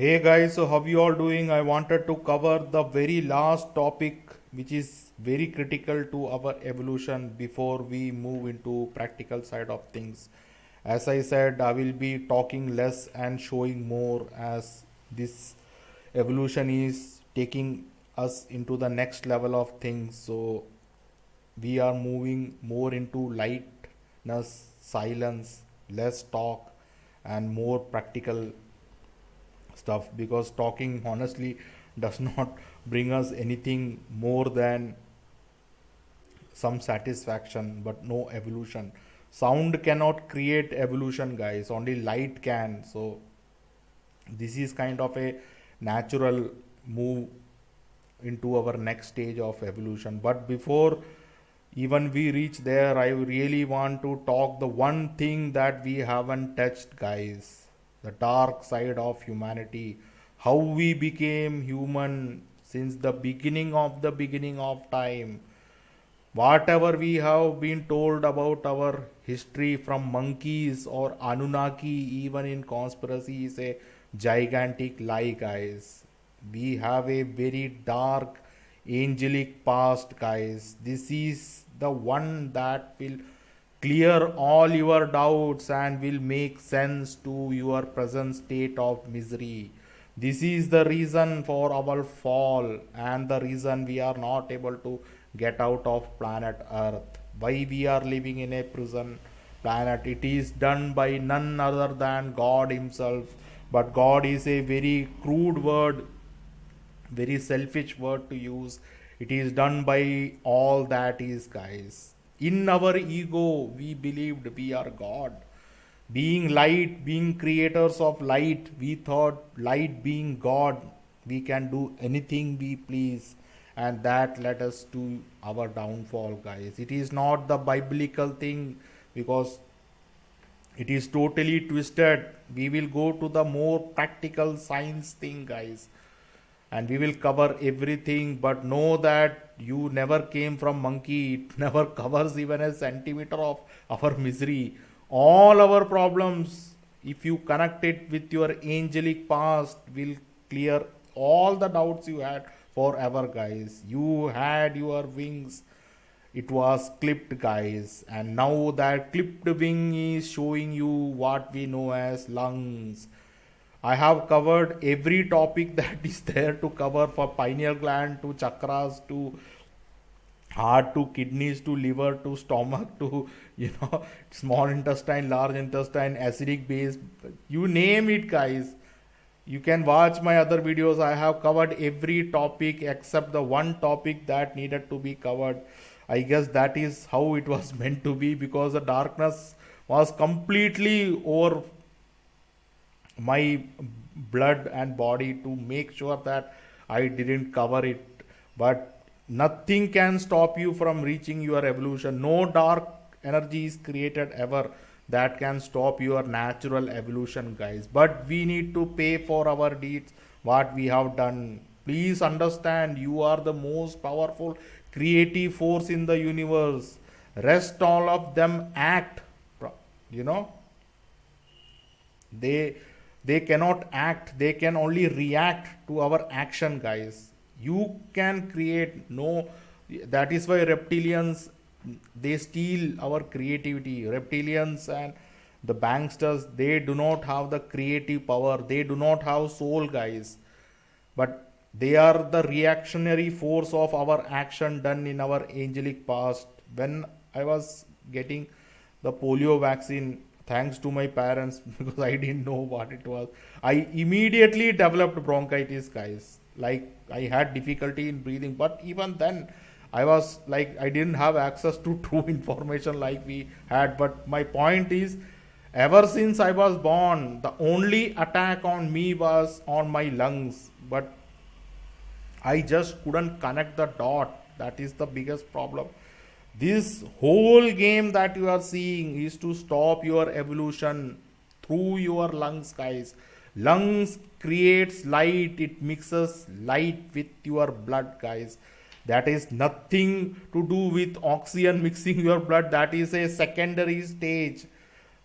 Hey guys, so how you all doing? I wanted to cover the very last topic which is very critical to our evolution before we move into practical side of things. As I said, I will be talking less and showing more as this evolution is taking us into the next level of things. So we are moving more into lightness, silence, less talk, and more practical stuff because talking honestly does not bring us anything more than some satisfaction but no evolution. Sound cannot create evolution, guys, only light can. So this is kind of a natural move into our next stage of evolution. But before even we reach there, I really want to talk the one thing that we haven't touched, guys, the dark side of humanity, how we became human since the beginning of time. Whatever we have been told about our history from monkeys or Anunnaki, even in conspiracy, is a gigantic lie, guys. We have a very dark, angelic past, guys. This is the one that will clear all your doubts and will make sense to your present state of misery. This is the reason for our fall and the reason we are not able to get out of planet Earth. Why we are living in a prison planet? It is done by none other than God Himself. But God is a very crude word, very selfish word to use. It is done by all that is, guys. In our ego, we believed we are God. Being light, being creators of light, we thought light being God, we can do anything we please. And that led us to our downfall, guys. It is not the biblical thing because it is totally twisted. We will go to the more practical science thing, guys, and we will cover everything. But know that you never came from monkey. It never covers even a centimeter of our misery. All our problems, if you connect it with your angelic past, will clear all the doubts you had forever, guys. You had your wings, it was clipped, guys, and now that clipped wing is showing you what we know as lungs. I have covered every topic that is there to cover, for pineal gland to chakras to heart to kidneys to liver to stomach to small intestine, large intestine, acidic base, you name it, guys. You can watch my other videos. I have covered every topic except the one topic that needed to be covered. I guess that is how it was meant to be because the darkness was completely over my blood and body to make sure that I didn't cover it. But nothing can stop you from reaching your evolution. No dark energy is created ever that can stop your natural evolution, guys. But we need to pay for our deeds, what we have done. Please understand, you are the most powerful creative force in the universe. Rest all of them act, you know they they cannot act, they can only react to our action, guys. You can create no. That is why reptilians, they steal our creativity. Reptilians and the banksters, they do not have the creative power, they do not have soul, guys, but they are the reactionary force of our action done in our angelic past. When I was getting the polio vaccine, thanks to my parents, because I didn't know what it was, I immediately developed bronchitis, guys. Like, I had difficulty in breathing, but even then I was like, I didn't have access to true information like we had. But my point is, ever since I was born, the only attack on me was on my lungs. But I just couldn't connect the dot. That is the biggest problem. This whole game that you are seeing is to stop your evolution through your lungs, guys. Lungs creates light, it mixes light with your blood, guys. That is nothing to do with oxygen mixing your blood. That is a secondary stage.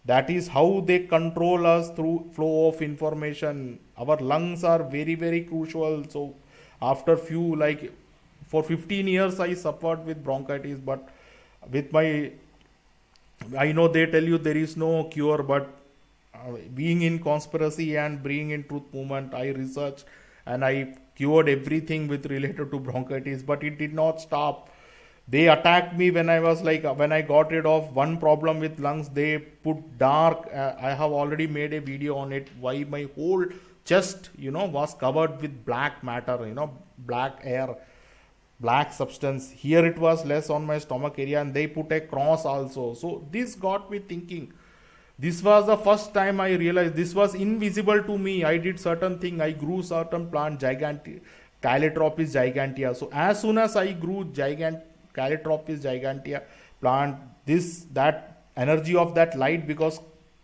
That is how they control us through flow of information. our lungs are very very crucial. So after few, like for 15 years I suffered with bronchitis, but with my, I know they tell you there is no cure, but being in conspiracy and being in truth movement, I researched and I cured everything with related to bronchitis, but it did not stop. They attacked me when I was like, when I got rid of one problem with lungs, they put dark. I have already made a video on it. Why my whole chest, was covered with black matter, black air, black substance. Here it was less on my stomach area, and they put a cross also. So this got me thinking. This was the first time I realized this was invisible to me. I did certain thing. I grew certain plant, Calotropis gigantea. So as soon as I grew Calotropis gigantea plant, that energy of that light, because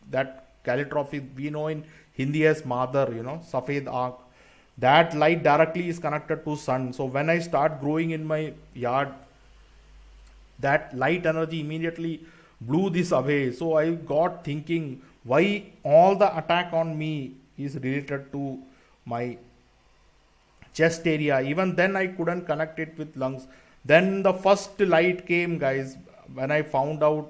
that Calotropis we know in Hindi as mother, Safed Aak, that light directly is connected to sun. So when I start growing in my yard, that light energy immediately blew this away. So I got thinking why all the attack on me is related to my chest area. Even then I couldn't connect it with lungs. Then the first light came, guys, when I found out,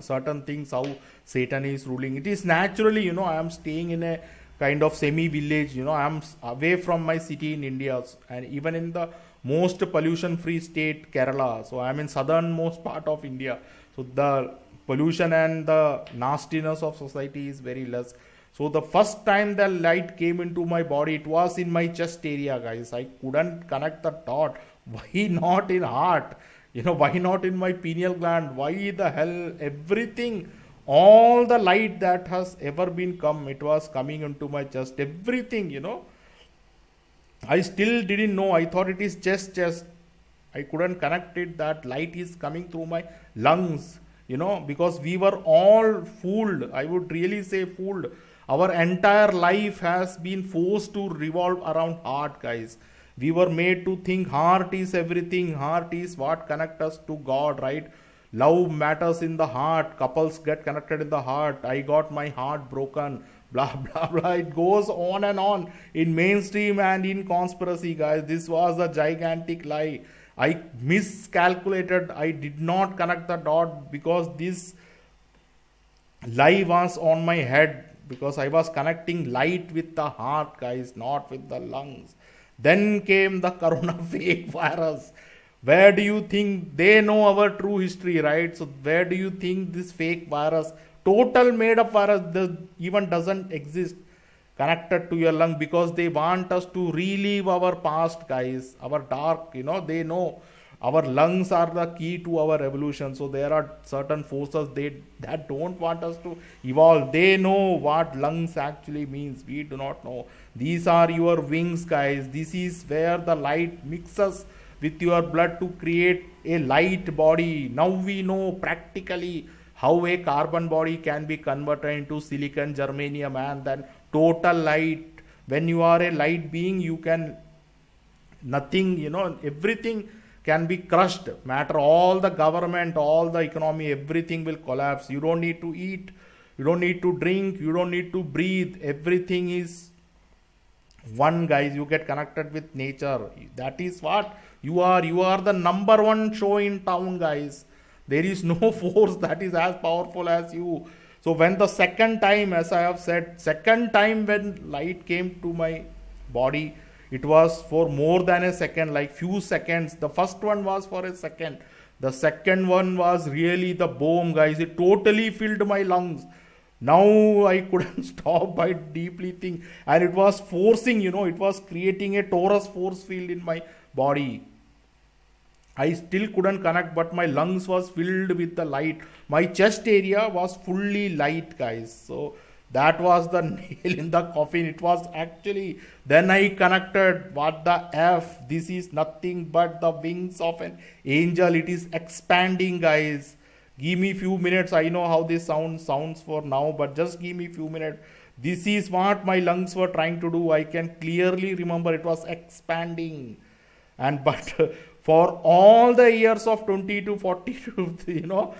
certain things, how Satan is ruling. It is naturally, I am staying in a kind of semi village, I am away from my city in India, and even in the most pollution free state, Kerala. So I am in southernmost part of India. So the pollution and the nastiness of society is very less. So the first time the light came into my body, it was in my chest area, guys. I couldn't connect the dot. Why not in heart? Why not in my pineal gland? Why the hell everything, all the light that has ever been come, it was coming into my chest. Everything, I still didn't know. I thought it is chest. I couldn't connect it. That light is coming through my lungs, because we were all fooled. I would really say fooled. Our entire life has been forced to revolve around heart, guys. We were made to think heart is everything. Heart is what connects us to God, right? Love matters in the heart. Couples get connected in the heart. I got my heart broken. Blah, blah, blah. It goes on and on in mainstream and in conspiracy, guys. This was a gigantic lie. I miscalculated. I did not connect the dot because this lie was on my head, because I was connecting light with the heart, guys, not with the lungs. Then came the corona fake virus. Where do you think they know our true history, right? So where do you think this fake virus, total made up virus, even doesn't exist, connected to your lung? Because they want us to relive our past, guys, our dark, they know our lungs are the key to our evolution. So there are certain forces that don't want us to evolve. They know what lungs actually means. We do not know. These are your wings, guys. This is where the light mixes with your blood to create a light body. Now we know practically how a carbon body can be converted into silicon, germanium, and then total light. When you are a light being, you can nothing, everything can be crushed. Matter, all the government, all the economy, everything will collapse. You don't need to eat, you don't need to drink, you don't need to breathe. Everything is one, guys. You get connected with nature. That is what you are. You are the number one show in town, guys. There is no force that is as powerful as you. So when the second time, as I have said, second time when light came to my body, it was for more than a second, like few seconds. The first one was for a second. The second one was really the bomb, guys. It totally filled my lungs. Now I couldn't stop. I deeply think, and it was forcing, it was creating a torus force field in my body. I still couldn't connect, but my lungs was filled with the light. My chest area was fully light, guys. So that was the nail in the coffin. It was actually, then I connected, what the F, this is nothing but the wings of an angel. It is expanding, guys. Give me few minutes. I know how this sounds for now, but just give me few minutes. This is what my lungs were trying to do. I can clearly remember it was expanding. And but for all the years of 20 to 40 to,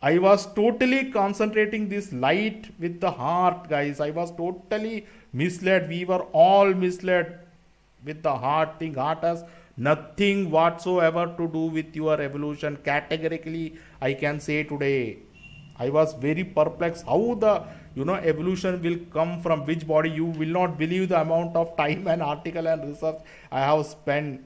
I was totally concentrating this light with the heart, guys. I was totally misled. We were all misled with the heart thing. Heart has nothing whatsoever to do with your evolution. Categorically, I can say today, I was very perplexed how the evolution will come from which body. You will not believe the amount of time and article and research I have spent.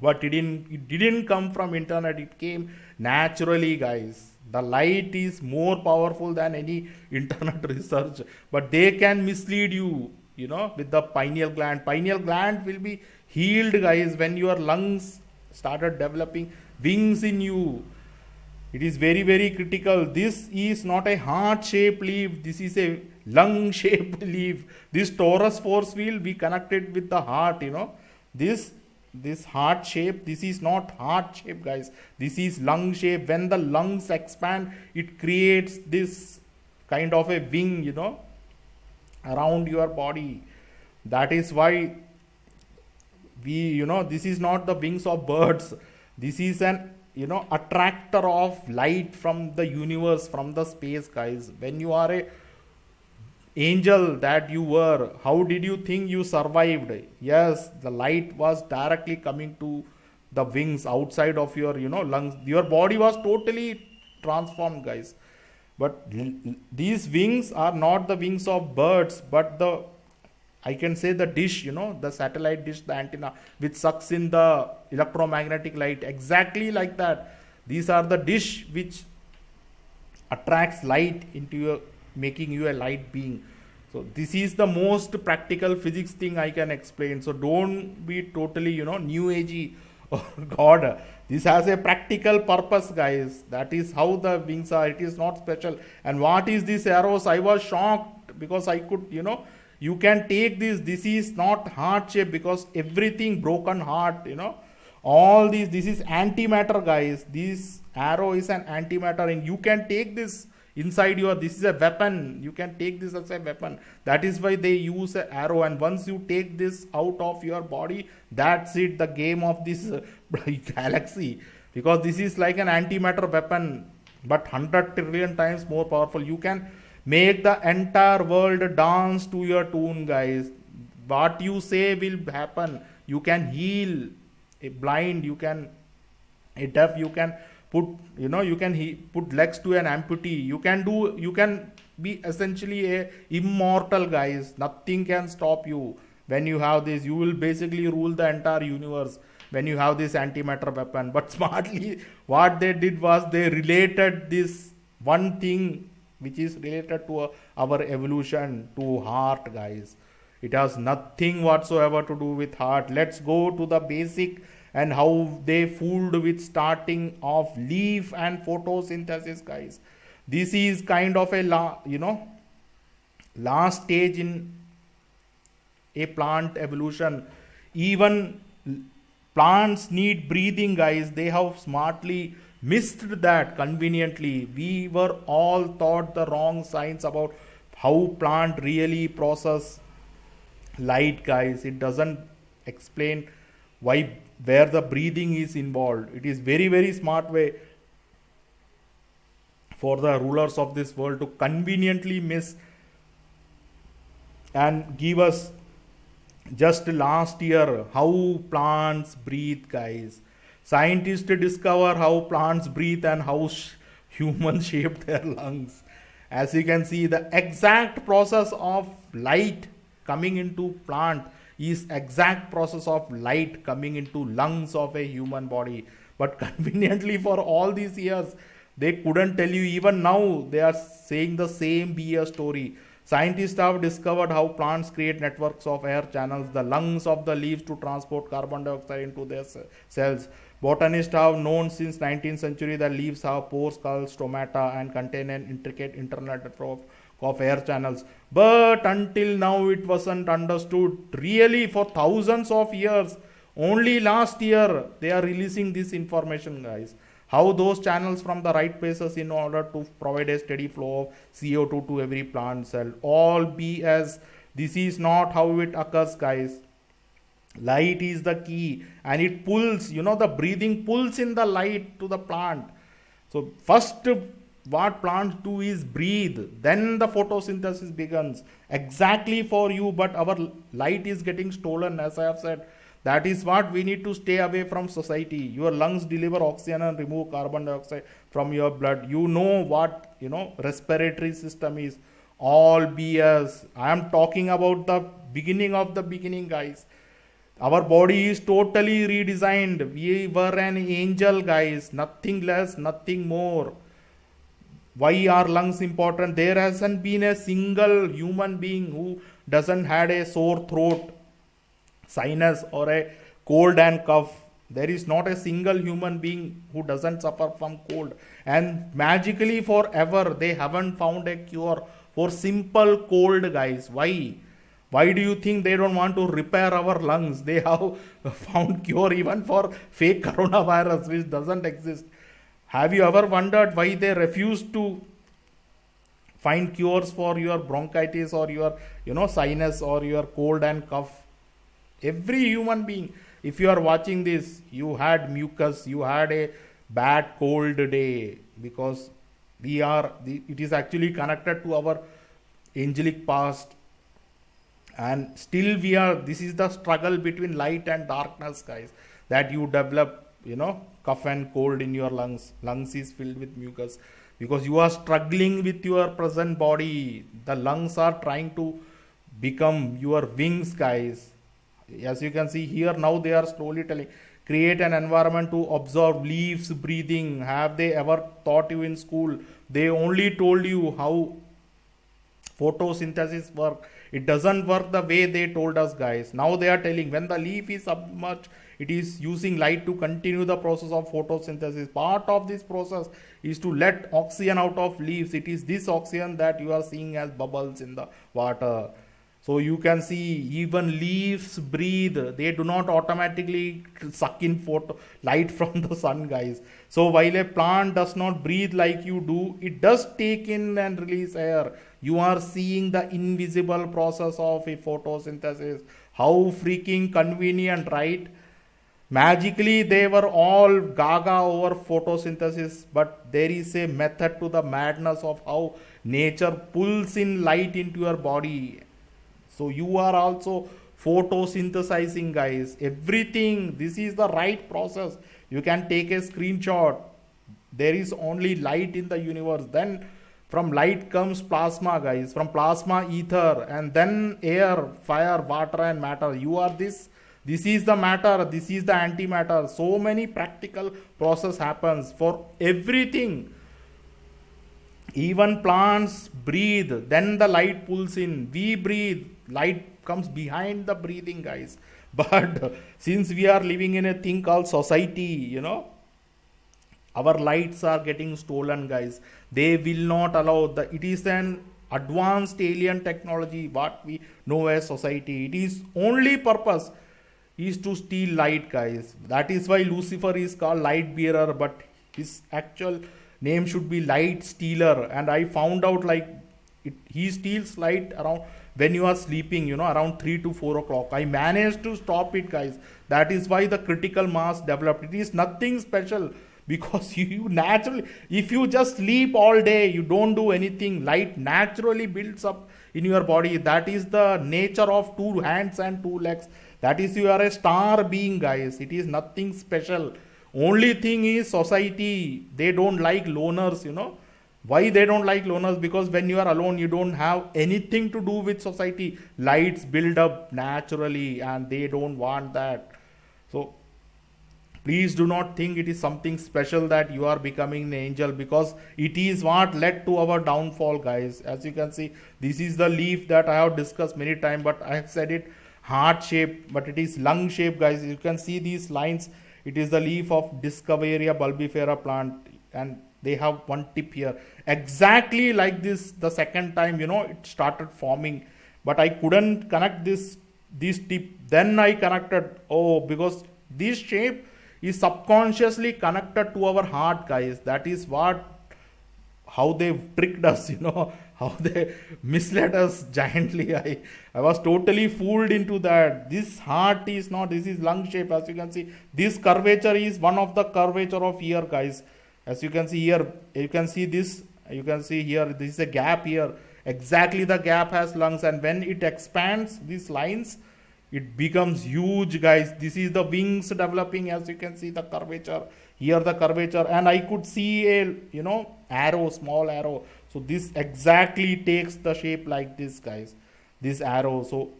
But it didn't come from internet. It came naturally, guys. The light is more powerful than any internet research, but they can mislead you. With the pineal gland. Pineal gland will be healed, guys, when your lungs started developing wings in you. It is very, very critical. This is not a heart shaped leaf. This is a lung shaped leaf. This torus force field we connected with the heart. This this heart shape, this is not heart shape, guys. This is lung shape. When the lungs expand, it creates this kind of a wing, around your body. That is why this is not the wings of birds. This is an attractor of light from the universe, from the space, guys. When you are a angel that you were, how did you think you survived? Yes, the light was directly coming to the wings outside of your lungs. Your body was totally transformed, guys. But these wings are not the wings of birds, but the, I can say, the dish, the satellite dish, the antenna, which sucks in the electromagnetic light. Exactly like that. These are the dish which attracts light into your, making you a light being. So this is the most practical physics thing I can explain. So don't be totally, new agey or God. This has a practical purpose, guys. That is how the wings are. It is not special. And what is this arrows? I was shocked because I could, you can take this. This is not heart shape because everything broken heart, all these, this is antimatter, guys. This arrow is an antimatter, and you can take this inside your, this is a weapon. You can take this as a weapon. That is why they use an arrow. And once you take this out of your body, that's it, the game of this galaxy. Because this is like an antimatter weapon, but 100 trillion times more powerful. You can make the entire world dance to your tune, guys. What you say will happen. You can heal a blind, you can, a deaf, you can put, you can put legs to an amputee. You can be essentially a immortal, guys. Nothing can stop you. When you have this, you will basically rule the entire universe when you have this antimatter weapon. But smartly, what they did was they related this one thing which is related to our evolution to heart, guys. It has nothing whatsoever to do with heart. Let's go to the basic and how they fooled with starting of leaf and photosynthesis, guys. This is kind of a last stage in a plant evolution. Even plants need breathing, guys. They have smartly missed that conveniently. We were all taught the wrong science about how plant really process light, guys. It doesn't explain where the breathing is involved. It is very, very smart way for the rulers of this world to conveniently miss and give us just last year how plants breathe, guys. Scientists discover how plants breathe and how humans shape their lungs. As you can see, the exact process of light coming into plant is exact process of light coming into lungs of a human body. But conveniently for all these years, they couldn't tell you. Even now, they are saying the same BS story. Scientists have discovered how plants create networks of air channels, the lungs of the leaves to transport carbon dioxide into their cells. Botanists have known since 19th century that leaves have pores called stomata and contain an intricate internal network of air channels. But until now, it wasn't understood. Really, for thousands of years, only last year, they are releasing this information, guys. How those channels from the right places in order to provide a steady flow of CO2 to every plant cell. All BS. This is not how it occurs, guys. Light is the key, and it pulls, the breathing pulls in the light to the plant. So first what plants do is breathe, then the photosynthesis begins exactly for you, but our light is getting stolen, as I have said. That is what we need to stay away from society. Your lungs deliver oxygen and remove carbon dioxide from your blood. You know what, respiratory system is all BS. I am talking about the beginning of the beginning, guys. Our body is totally redesigned. We were an angel, guys. Nothing less, nothing more. Why are lungs important? There hasn't been a single human being who doesn't had a sore throat, sinus, or a cold and cough. There is not a single human being who doesn't suffer from cold. And magically forever they haven't found a cure for simple cold, guys. Why? Why do you think they don't want to repair our lungs? They have found cure even for fake coronavirus, which doesn't exist. Have you ever wondered why they refuse to find cures for your bronchitis or your, sinus or your cold and cough? Every human being, if you are watching this, you had mucus, you had a bad cold day, because it is actually connected to our angelic past. And still this is the struggle between light and darkness, guys, that you develop, cough and cold in your lungs is filled with mucus, because you are struggling with your present body. The lungs are trying to become your wings, guys. As you can see here, now they are slowly telling, create an environment to absorb leaves breathing. Have they ever taught you in school? They only told you how photosynthesis work. It doesn't work the way they told us, guys. Now they are telling, when the leaf is submerged, it is using light to continue the process of photosynthesis. Part of this process is to let oxygen out of leaves. It is this oxygen that you are seeing as bubbles in the water. So you can see even leaves breathe. They do not automatically suck in light from the sun, guys. So while a plant does not breathe like you do, it does take in and release air. You are seeing the invisible process of a photosynthesis. How freaking convenient, right? Magically, they were all gaga over photosynthesis, but there is a method to the madness of how nature pulls in light into your body. So you are also photosynthesizing, guys. Everything, this is the right process. You can take a screenshot. There is only light in the universe. Then from light comes plasma, guys. From plasma, ether, and then air, fire, water, and matter. You are this. This is the matter. This is the antimatter. So many practical process happens for everything. Even plants breathe, then the light pulls in. We breathe, light comes behind the breathing, guys. But since we are living in a thing called society, our lights are getting stolen, guys. They will not allow it is an advanced alien technology, what we know as society. It is only purpose is to steal light, guys. That is why Lucifer is called light bearer, but his actual name should be light stealer. And I found out he steals light around when you are sleeping, around 3 to 4 o'clock. I managed to stop it, guys. That is why the critical mass developed. It is nothing special, because you naturally, if you just sleep all day, you don't do anything, light naturally builds up in your body. That is the nature of 2 hands and 2 legs. That is, you are a star being, guys. It is nothing special. Only thing is society, they don't like loners, Why they don't like loners? Because when you are alone, you don't have anything to do with society. Lights build up naturally and they don't want that. So please do not think it is something special that you are becoming an angel, because it is what led to our downfall, guys. As you can see, this is the leaf that I have discussed many times, but I have said it heart shape, but it is lung shape, guys. You can see these lines. It is the leaf of Discoveria bulbifera plant, and they have one tip here. Exactly like this, the second time, it started forming, but I couldn't connect this tip. Then I connected, because this shape is subconsciously connected to our heart, guys. That is how they tricked us, how they misled us giantly. I was totally fooled into that. This heart is not, this is lung shape. As you can see, this curvature is one of the curvature of ear, guys. As you can see here, you can see this You can see here, this is a gap here. Exactly the gap has lungs, and when it expands these lines, it becomes huge, guys. This is the wings developing. As you can see, the curvature here, the curvature, and I could see a arrow, small arrow. So this exactly takes the shape like this, guys, this arrow. So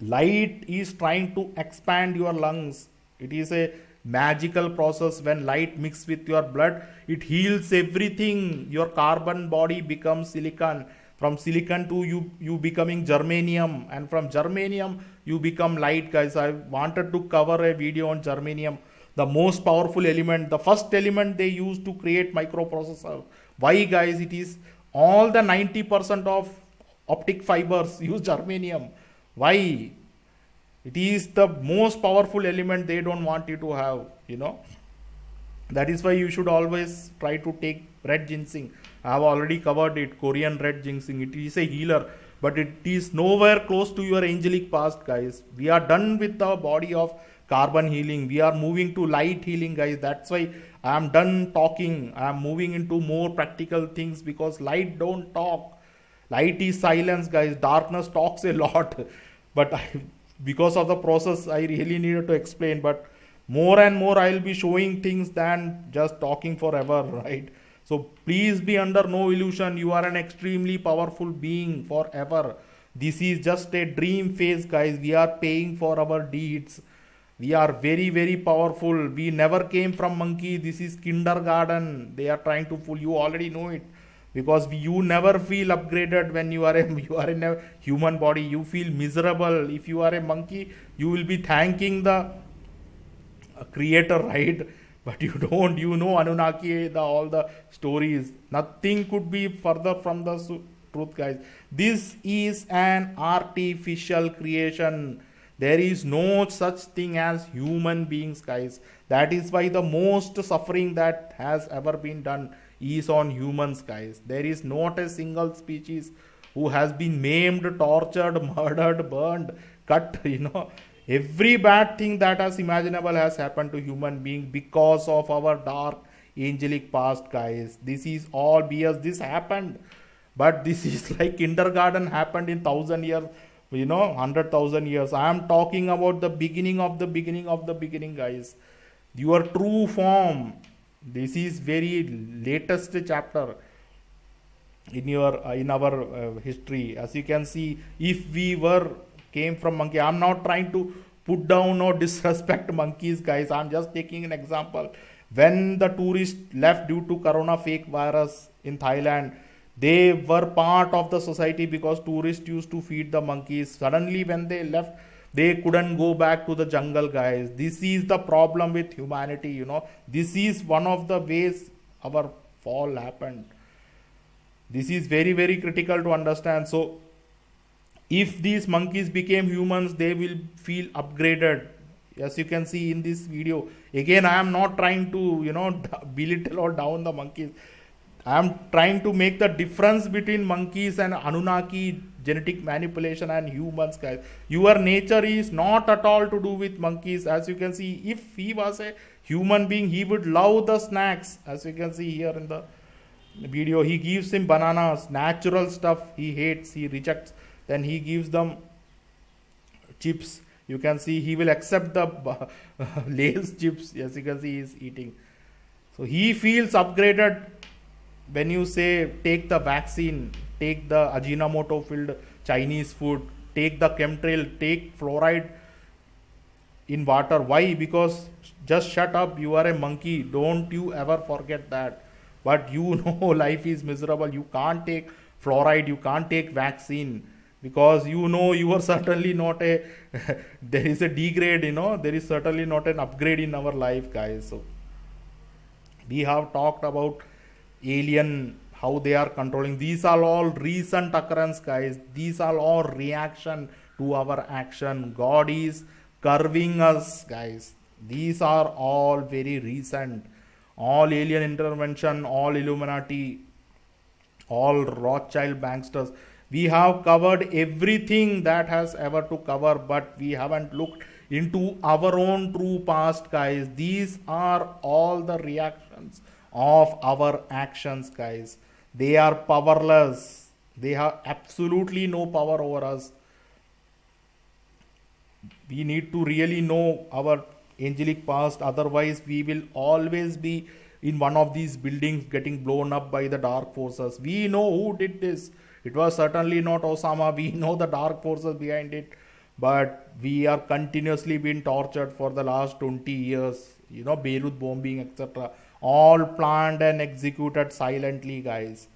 light is trying to expand your lungs. It is a magical process. When light mixes with your blood, it heals everything. Your carbon body becomes silicon. From silicon to you becoming germanium, and from germanium you become light, guys. I wanted to cover a video on germanium, the most powerful element, the first element they used to create microprocessor. Why, guys? It is all the 90% of optic fibers use germanium. Why? It is the most powerful element they don't want you to have. That is why you should always try to take red ginseng. I have already covered it, Korean red ginseng. It is a healer, but it is nowhere close to your angelic past, guys. We are done with the body of carbon healing. We are moving to light healing, guys. That's why I am done talking. I am moving into more practical things, because light don't talk. Light is silence, guys. Darkness talks a lot. But because of the process, I really needed to explain. But more and more I'll be showing things than just talking forever, right? So please be under no illusion. You are an extremely powerful being forever. This is just a dream phase, guys. We are paying for our deeds. We are very, very powerful. We never came from monkey. This is kindergarten. They are trying to fool you. Already know it, because you never feel upgraded when you are you are in a human body. You feel miserable. If you are a monkey, you will be thanking the creator, right? But you don't. Anunnaki, all the stories. Nothing could be further from the truth, guys. This is an artificial creation. There is no such thing as human beings, guys. That is why the most suffering that has ever been done is on humans, guys. There is not a single species who has been maimed, tortured, murdered, burned, cut. Every bad thing that is imaginable has happened to human being because of our dark angelic past, guys. This is all BS. This happened, but this is like kindergarten happened in 1,000 years, 100,000 years. I am talking about the beginning of the beginning of the beginning, guys. Your true form. This is very latest chapter in our history. As you can see, if we came from monkey, I'm not trying to put down or disrespect monkeys, guys. I'm just taking an example. When the tourists left due to corona fake virus in Thailand, they were part of the society because tourists used to feed the monkeys. Suddenly when they left, they couldn't go back to the jungle, guys. This is the problem with humanity. This is one of the ways our fall happened. This is very, very critical to understand. So if these monkeys became humans, they will feel upgraded. As you can see in this video, again, I am not trying to belittle or down the monkeys. I am trying to make the difference between monkeys and Anunnaki genetic manipulation and humans, guys. Your nature is not at all to do with monkeys. As you can see, if he was a human being, he would love the snacks. As you can see here in the video, he gives him bananas, natural stuff he hates, he rejects. Then he gives them chips. You can see he will accept the Lay's chips. As you can see, he is eating. So he feels upgraded when you say take the vaccine, take the Ajinomoto filled Chinese food, take the chemtrail, take fluoride in water. Why? Because just shut up, you are a monkey. Don't you ever forget that. But life is miserable. You can't take fluoride, you can't take vaccine, because you are certainly not there is a degrade, there is certainly not an upgrade in our life, guys. So we have talked about alien, how they are controlling. These are all recent occurrence, guys. These are all reaction to our action. God is curving us, guys. These are all very recent. All alien intervention, all Illuminati, all Rothschild banksters. We have covered everything that has ever to cover, but we haven't looked into our own true past, guys. These are all the reactions of our actions, guys. They are powerless. They have absolutely no power over us. We need to really know our angelic past, otherwise we will always be in one of these buildings getting blown up by the dark forces. We know who did this. It was certainly not Osama. We know the dark forces behind it, but we are continuously being tortured for the last 20 years. Beirut bombing, etc., all planned and executed silently, guys.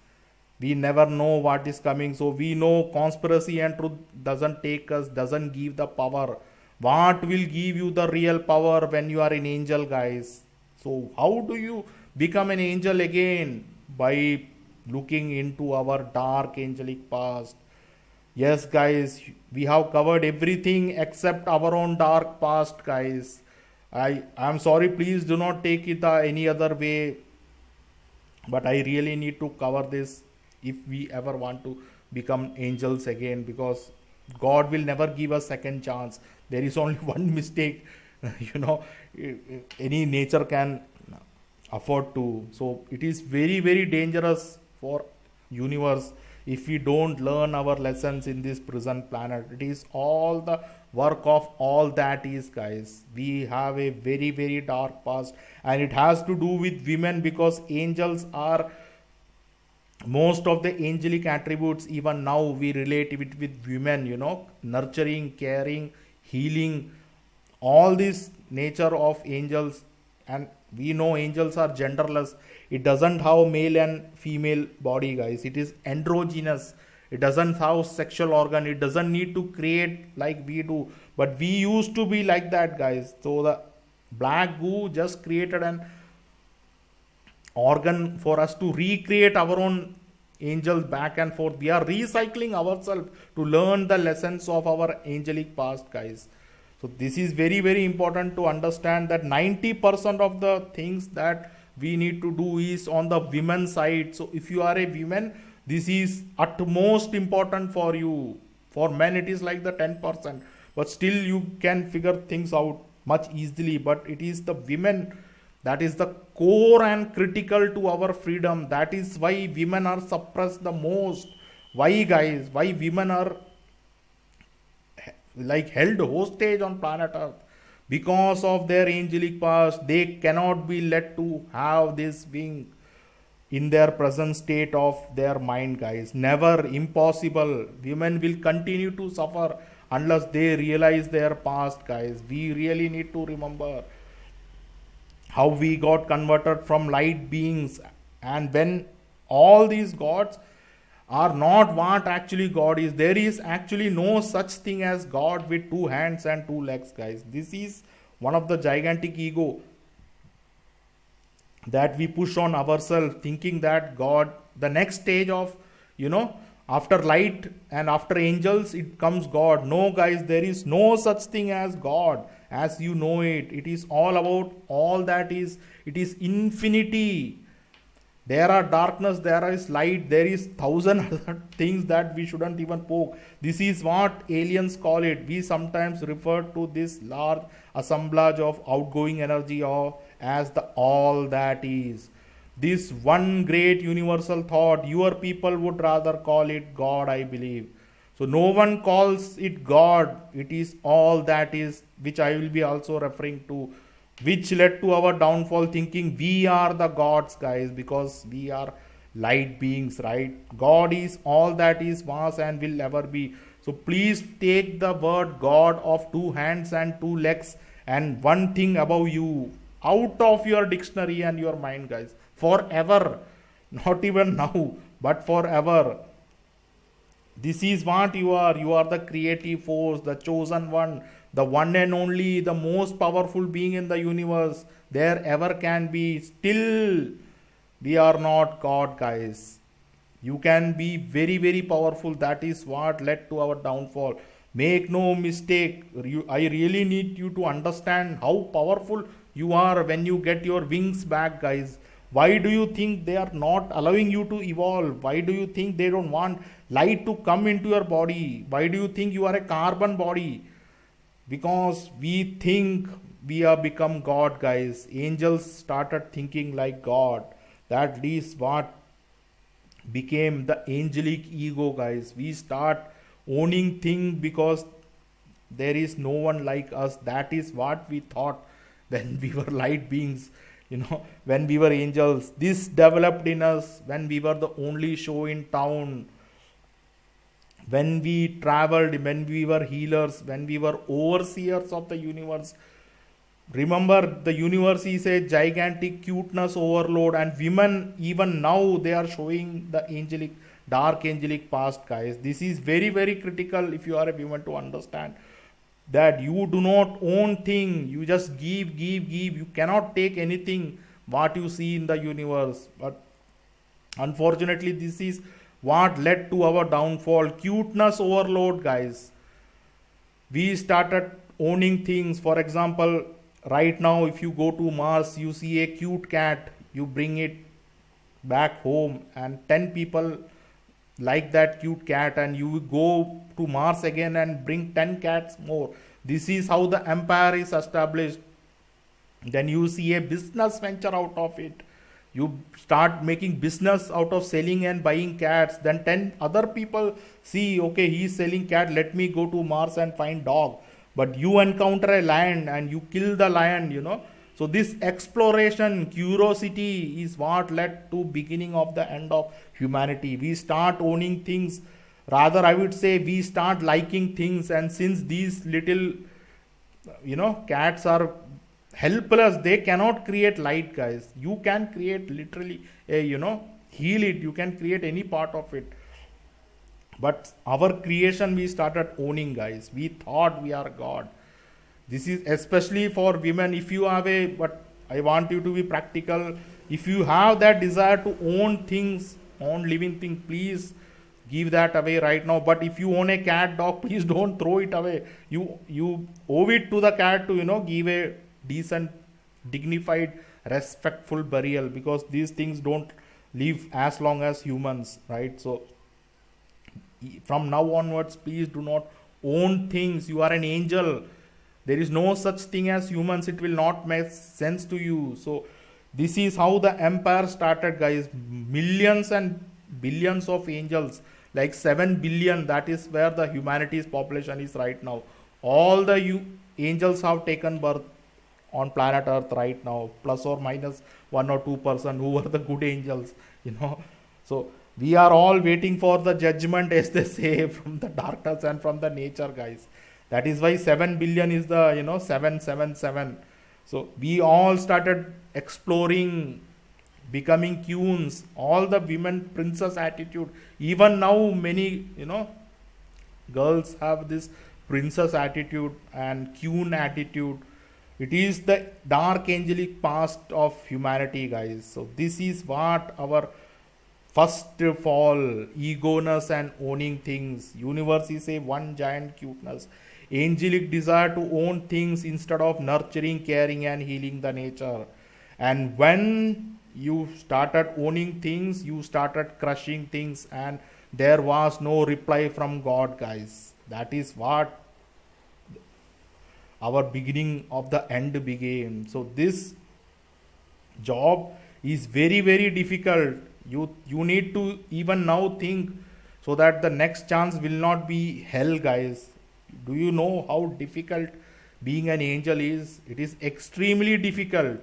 We never know what is coming, so we know conspiracy and truth doesn't give the power. What will give you the real power? When you are an angel, guys. So how do you become an angel again? By looking into our dark angelic past. Yes, guys, we have covered everything except our own dark past, guys. I'm sorry, please do not take it any other way, but I really need to cover this if we ever want to become angels again, because God will never give us second chance. There is only one mistake, you know, any nature can afford to. So it is very, very dangerous for universe if we don't learn our lessons in this present planet. It is all the work of all that is, guys. We have a very, very dark past, and it has to do with women, because angels are most of the angelic attributes. Even now we relate it with women, nurturing, caring, healing, all this nature of angels. And we know angels are genderless. It doesn't have male and female body, guys. It is androgynous. It doesn't have sexual organ. It doesn't need to create like we do, but we used to be like that, guys. So the black goo just created an organ for us to recreate our own angels back and forth. We are recycling ourselves to learn the lessons of our angelic past, guys. So this is very, very important to understand that 90% of the things that we need to do is on the women side. So if you are a woman, this is utmost important for you. For men it is like the 10%, but still you can figure things out much easily. But it is the women that is the core and critical to our freedom. That is why women are suppressed the most. Why, guys? Why women are like held hostage on planet earth? Because of their angelic past. They cannot be let to have this being in their present state of their mind, guys. Never, impossible. Women will continue to suffer unless they realize their past, guys. We really need to remember how we got converted from light beings, and when all these gods are not what actually God is. There is actually no such thing as God with two hands and two legs, guys. This is one of the gigantic ego that we push on ourselves, thinking that God, the next stage of, after light and after angels, it comes God. No, guys, there is no such thing as God as you know it. It is all about all that is. It is infinity. There are darkness, there is light, there is thousand other things that we shouldn't even poke. This is what aliens call it. We sometimes refer to this large assemblage of outgoing energy or as the all that is. This one great universal thought, your people would rather call it God, I believe. So no one calls it God. It is all that is, which I will be also referring to, which led to our downfall, thinking we are the gods, guys, because we are light beings, right? God is all that is, was and will ever be. So please take the word God of two hands and two legs and one thing above you out of your dictionary and your mind, guys, forever. Not even now, but forever. This is what you are. You are the creative force, the chosen one, the one and only, the most powerful being in the universe there ever can be. Still, we are not God, guys. You can be very, very powerful. That is what led to our downfall. Make no mistake. I really need you to understand how powerful you are when you get your wings back, guys. Why do you think they are not allowing you to evolve? Why do you think they don't want light to come into your body? Why do you think you are a carbon body? Because we think we are become God, guys. Angels started thinking like God. That is what became the angelic ego, guys. We start owning things because there is no one like us. That is what we thought when we were light beings, when we were angels. This developed in us when we were the only show in town, when we traveled, when we were healers, when we were overseers of the universe. Remember, the universe is a gigantic cuteness overload, and women, even now, they are showing the angelic, dark angelic past, guys. This is very, very critical if you are a woman to understand that you do not own thing. You just give, give, give. You cannot take anything what you see in the universe. But unfortunately, this is what led to our downfall. Cuteness overload, guys. We started owning things. For example, right now, if you go to Mars, you see a cute cat, you bring it back home, and 10 people like that cute cat, and you go to Mars again and bring 10 cats more. This is how the empire is established. Then you see a business venture out of it. You start making business out of selling and buying cats. Then 10 other people see, okay, he's selling cat, let me go to Mars and find dog. But you encounter a lion and you kill the lion. So this exploration, curiosity is what led to beginning of the end of humanity. We start owning things. Rather, I would say we start liking things. And since these little, cats are helpless, they cannot create light, guys. You can create literally heal it. You can create any part of it. But our creation we started owning, guys. We thought we are God. This is especially for women. If you have but I want you to be practical. If you have that desire to own things, own living things, please give that away right now. But if you own a cat, dog, please don't throw it away. You owe it to the cat to give a decent, dignified, respectful burial, because these things don't live as long as humans, right? So from now onwards, please do not own things. You are an angel. There is no such thing as humans. It will not make sense to you. So this is how the empire started, guys. Millions and billions of angels, like 7 billion. That is where the humanity's population is right now. All the angels have taken birth on planet Earth right now, plus or minus 1 or 2%, who were the good angels. So we are all waiting for the judgment, as they say, from the darkness and from the nature, guys. That is why 7 billion is the 777. So we all started exploring, becoming queens. All the women princess attitude. Even now, many girls have this princess attitude and queen attitude. It is the dark angelic past of humanity, guys. So this is what our first fall, egoness and owning things. Universe is a one giant cuteness. Angelic desire to own things instead of nurturing, caring and healing the nature. And when you started owning things, you started crushing things, and there was no reply from God, guys. That is what our beginning of the end began. So this job is very, very difficult. You need to even now think, so that the next chance will not be hell, guys. Do you know how difficult being an angel is? It is extremely difficult.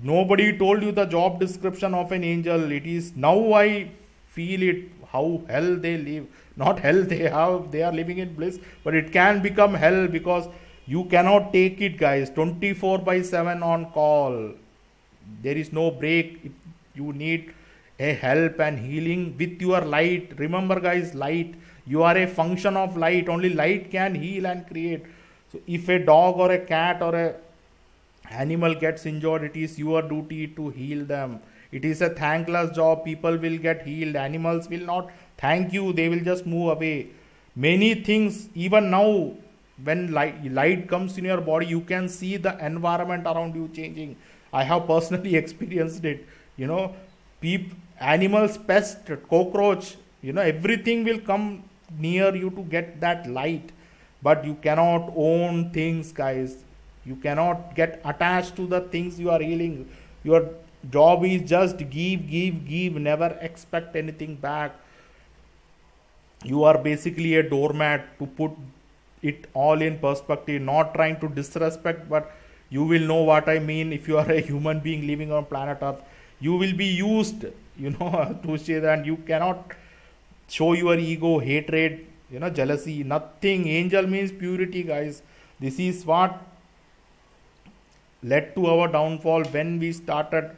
Nobody told you the job description of an angel. It is now I feel it, how hell they live. Not hell, they are living in bliss, but it can become hell because you cannot take it, guys. 24/7 on call. There is no break. If you need a help and healing with your light. Remember, guys, light. You are a function of light. Only light can heal and create. So if a dog or a cat or a animal gets injured, it is your duty to heal them. It is a thankless job. People will get healed. Animals will not thank you. They will just move away. Many things, even now, when light comes in your body, you can see the environment around you changing. I have personally experienced it. Animals, pest, cockroach, everything will come near you to get that light. But you cannot own things, guys. You cannot get attached to the things you are healing. job is just give, give, give, never expect anything back. You are basically a doormat, to put it all in perspective, not trying to disrespect, but you will know what I mean. If you are a human being living on planet earth, you will be used, to say that you cannot show your ego, hatred, jealousy, nothing. Angel means purity, guys. This is what led to our downfall when we started.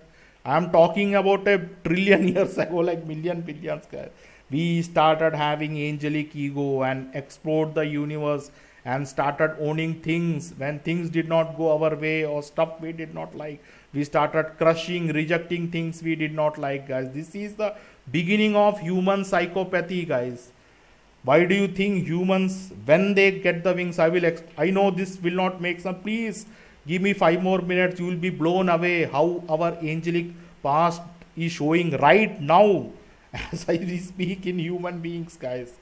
I'm talking about a trillion years ago, like million billions, guys. We started having angelic ego and explored the universe and started owning things when things did not go our way or stuff we did not like. We started crushing, rejecting things we did not like, guys. This is the beginning of human psychopathy, guys. Why do you think humans, when they get the wings, I know this will not make some, please give me 5 more minutes, you will be blown away how our angelic past is showing right now as I speak in human beings, guys.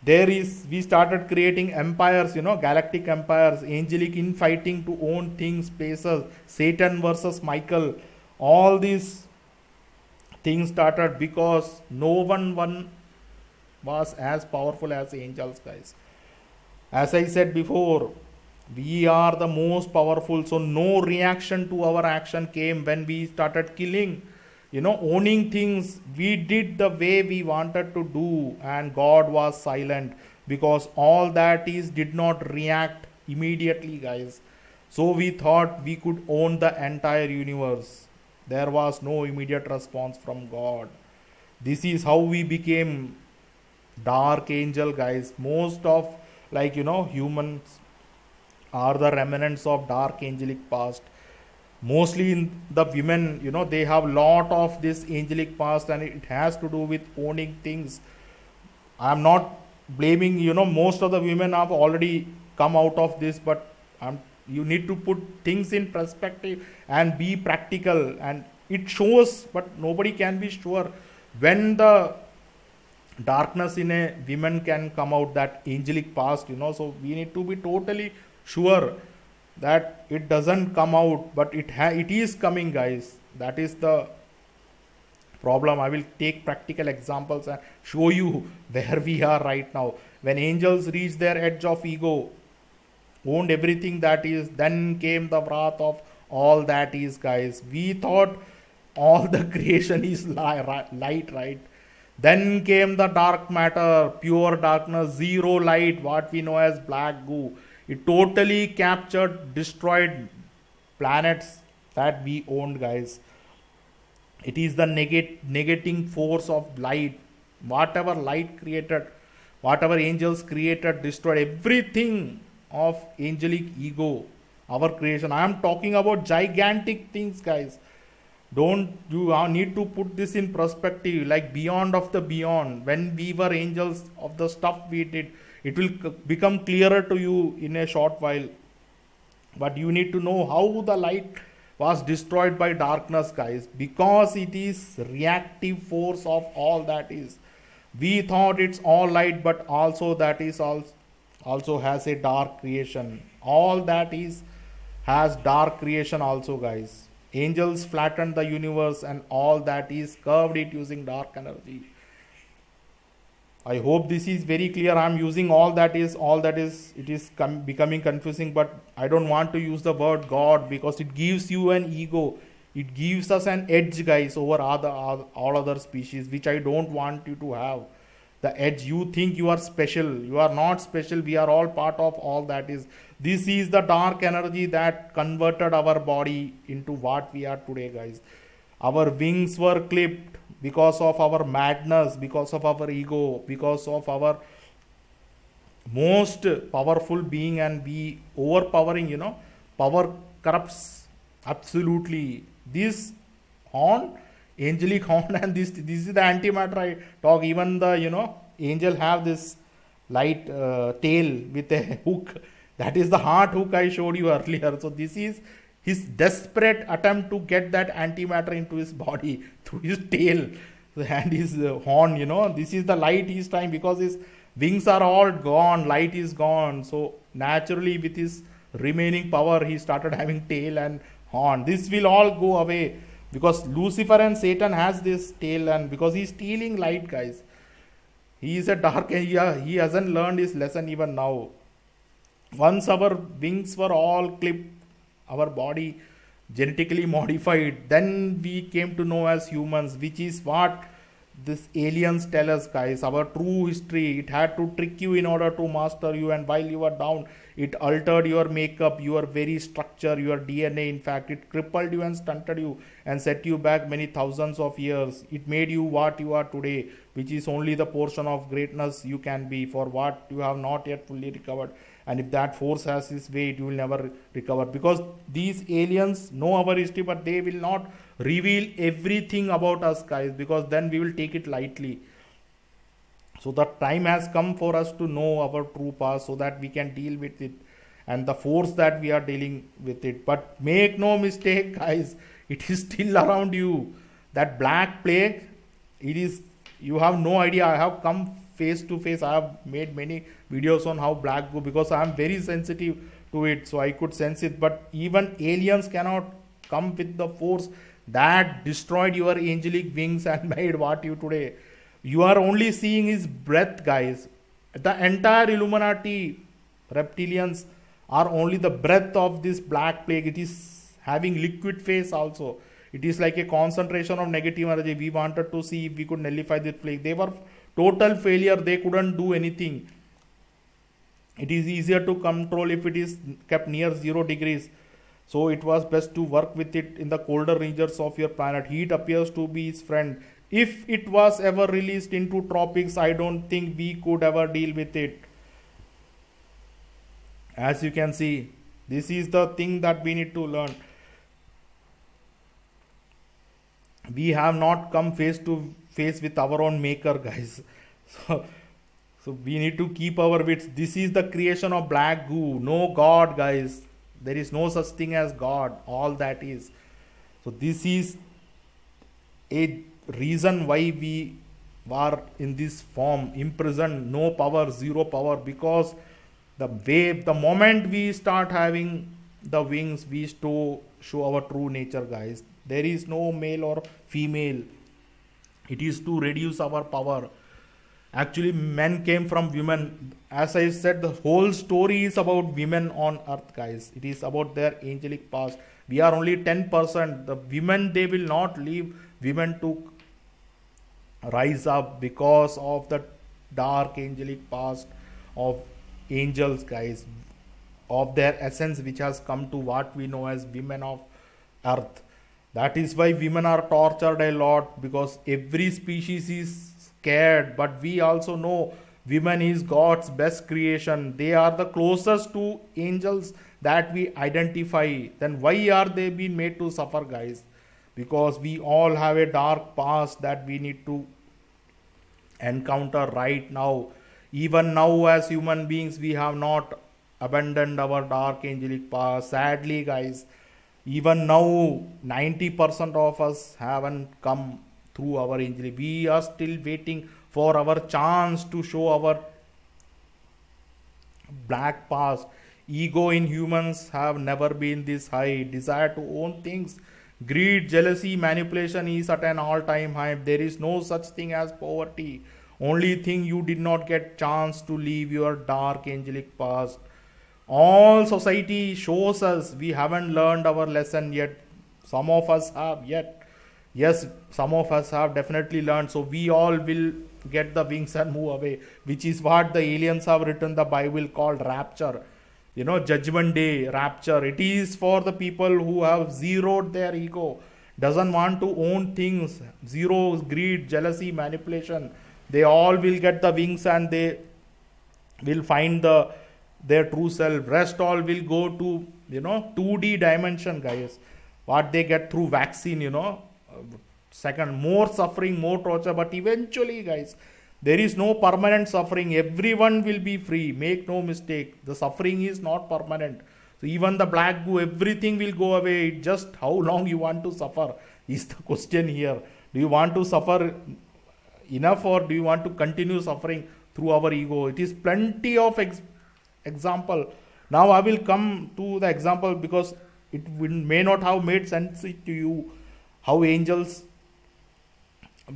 We started creating empires, galactic empires, angelic infighting to own things, spaces, Satan versus Michael. All these things started because no one was as powerful as angels, guys. As I said before, we are the most powerful, so no reaction to our action came when we started killing, owning things. We did the way we wanted to do, and God was silent because all that is did not react immediately, guys. So we thought we could own the entire universe. There was no immediate response from God. This is how we became dark angel, guys. Most of, humans are the remnants of dark angelic past. Mostly in the women, they have lot of this angelic past, and it has to do with owning things. I'm not blaming, most of the women have already come out of this, but you need to put things in perspective and be practical. And it shows, but nobody can be sure when the darkness in a woman can come out, that angelic past, so we need to be totally sure that it doesn't come out, but it is coming, guys. That is the problem. I will take practical examples and show you where we are right now. When angels reached their edge of ego, owned everything that is, then came the wrath of all that is, guys. We thought all the creation is light, right? Then came the dark matter, pure darkness, zero light, what we know as black goo. It totally captured, destroyed planets that we owned, guys. It is the negating force of light. Whatever light created, whatever angels created, destroyed everything of angelic ego, our creation. I am talking about gigantic things, guys. Don't you need to put this in perspective, like beyond of the beyond. When we were angels, of the stuff we did, it will become clearer to you in a short while. But you need to know how the light was destroyed by darkness, guys, because it is reactive force of all that is. We thought it's all light, but also that is also has a dark creation. All that is has dark creation also, guys. Angels flattened the universe, and all that is curved it using dark energy. I hope this is very clear. I'm using all that is, it is becoming confusing, but I don't want to use the word God because it gives you an ego. It gives us an edge, guys, over all other species, which I don't want you to have. The edge, you think you are special. You are not special. We are all part of all that is. This is the dark energy that converted our body into what we are today, guys. Our wings were clipped because of our madness, because of our ego, because of our most powerful being, and we overpowering, power corrupts absolutely. This horn, angelic horn, and this is the antimatter I talk. Even the angel have this light tail with a hook. That is the heart hook I showed you earlier. So this is his desperate attempt to get that antimatter into his body through his tail and his horn. This is the light he's trying, because his wings are all gone, light is gone. So naturally, with his remaining power, he started having tail and horn. This will all go away. because Lucifer and Satan has this tail, and because he's stealing light, guys. He is a dark, and he hasn't learned his lesson even now. Once our wings were all clipped, our body genetically modified, then we came to know as humans, which is what this aliens tell us, guys. Our true history, it had to trick you in order to master you, and while you were down, it altered your makeup, your very structure, your DNA. In fact, it crippled you and stunted you and set you back many thousands of years. It made you what you are today, which is only the portion of greatness you can be, for what you have not yet fully recovered. And if that force has its way, you will never recover, because these aliens know our history, but they will not reveal everything about us, guys, because then we will take it lightly. So the time has come for us to know our true past, so that we can deal with it and the force that we are dealing with it. But make no mistake, guys, it is still around you. That black plague, it is, you have no idea. I have come face to face. I have made many videos on how black go, because I am very sensitive to it, so I could sense it. But even aliens cannot come with the force that destroyed your angelic wings and made what you today. You are only seeing his breath, guys. The entire Illuminati reptilians are only the breath of this black plague. It is having liquid phase also. It is like a concentration of negative energy. We wanted to see if we could nullify this plague. They were total failure. They couldn't do anything. It is easier to control if it is kept near 0 degrees. So it was best to work with it in the colder regions of your planet. Heat appears to be its friend. If it was ever released into tropics, I don't think we could ever deal with it. As you can see, this is the thing that we need to learn. We have not come face to face with our own maker, guys. So we need to keep our wits. This is the creation of black goo. No God, guys. There is no such thing as God. All that is. So this is a reason why we are in this form, imprisoned, no power, 0 power, because the moment we start having the wings, we show our true nature, guys. There is no male or female. It is to reduce our power. Actually, men came from women. As I said, the whole story is about women on earth, guys. It is about their angelic past. We are only 10%. The women, they will not leave women to rise up because of the dark angelic past of angels, guys, of their essence, which has come to what we know as women of earth. That is why women are tortured a lot, because every species is scared. But we also know women is God's best creation. They are the closest to angels that we identify. Then why are they being made to suffer, guys? Because we all have a dark past that we need to encounter right now. Even now, as human beings, we have not abandoned our dark angelic past. Sadly, guys, even now 90% of us haven't come through our angelic. We are still waiting for our chance to show our black past. Ego in humans have never been this high. Desire to own things, greed, jealousy, manipulation is at an all-time high. There is no such thing as poverty. Only thing, you did not get chance to leave your dark angelic past. All society shows us we haven't learned our lesson yet. Some of us have yet. Yes, some of us have definitely learned. So we all will get the wings and move away, which is what the aliens have written the Bible called rapture. Judgment day, rapture. It is for the people who have zeroed their ego, doesn't want to own things, zero greed, jealousy, manipulation. They all will get the wings and they will find their true self. Rest all will go to 2D dimension, guys. What they get through vaccine, second, more suffering, more torture. But eventually, guys, there is no permanent suffering. Everyone will be free. Make no mistake. The suffering is not permanent. So even the black goo, everything will go away. Just how long you want to suffer is the question here. Do you want to suffer enough, or do you want to continue suffering through our ego? It is plenty of example. Now I will come to the example, because it may not have made sense to you how angels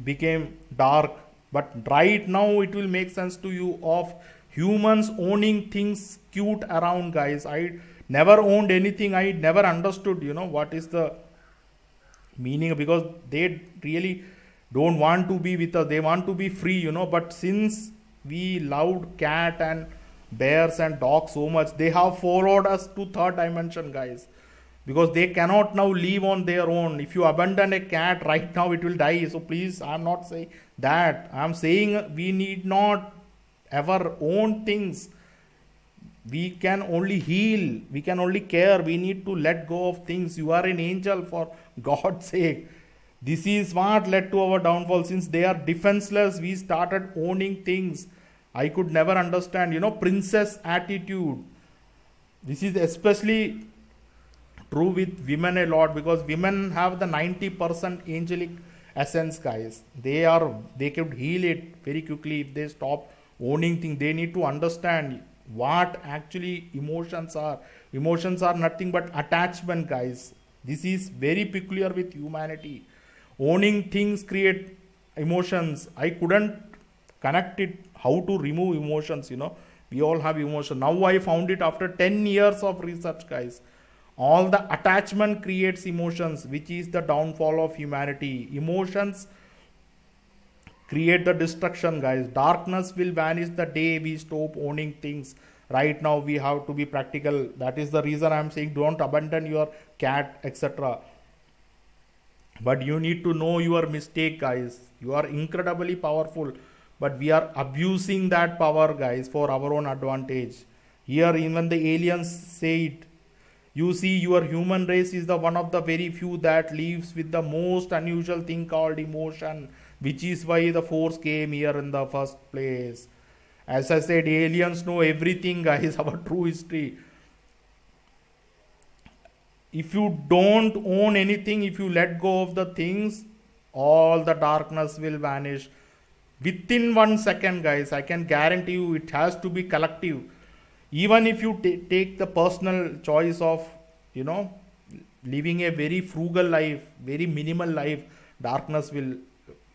became dark. But right now it will make sense to you of humans owning things cute around, guys. I never owned anything. I never understood, what is the meaning, because they really don't want to be with us. They want to be free, but since we loved cat and bears and dogs so much, they have followed us to third dimension, guys, because they cannot now live on their own. If you abandon a cat right now, it will die. So please, I'm not saying that. I'm saying we need not ever own things. We can only heal. We can only care. We need to let go of things. You are an angel, for God's sake. This is what led to our downfall. Since they are defenseless, we started owning things. I could never understand, princess attitude. This is especially true with women a lot, because women have the 90% angelic essence, guys. They could heal it very quickly if they stop owning things. They need to understand what actually emotions are. Emotions are nothing but attachment, guys. This is very peculiar with humanity. Owning things create emotions. I couldn't connect it how to remove emotions. We all have emotion. Now I found it after 10 years of research, guys. All the attachment creates emotions, which is the downfall of humanity. Emotions create the destruction, guys. Darkness will vanish the day we stop owning things. Right now we have to be practical. That is the reason I'm saying don't abandon your cat, etc. But you need to know your mistake, guys. You are incredibly powerful, but we are abusing that power, guys, for our own advantage. Here even the aliens say it. You see, your human race is the one of the very few that lives with the most unusual thing called emotion, which is why the force came here in the first place. As I said, aliens know everything, guys, our true history. If you don't own anything, if you let go of the things, all the darkness will vanish within 1 second, guys. I can guarantee you it has to be collective. Even if you take the personal choice of, living a very frugal life, very minimal life, darkness will,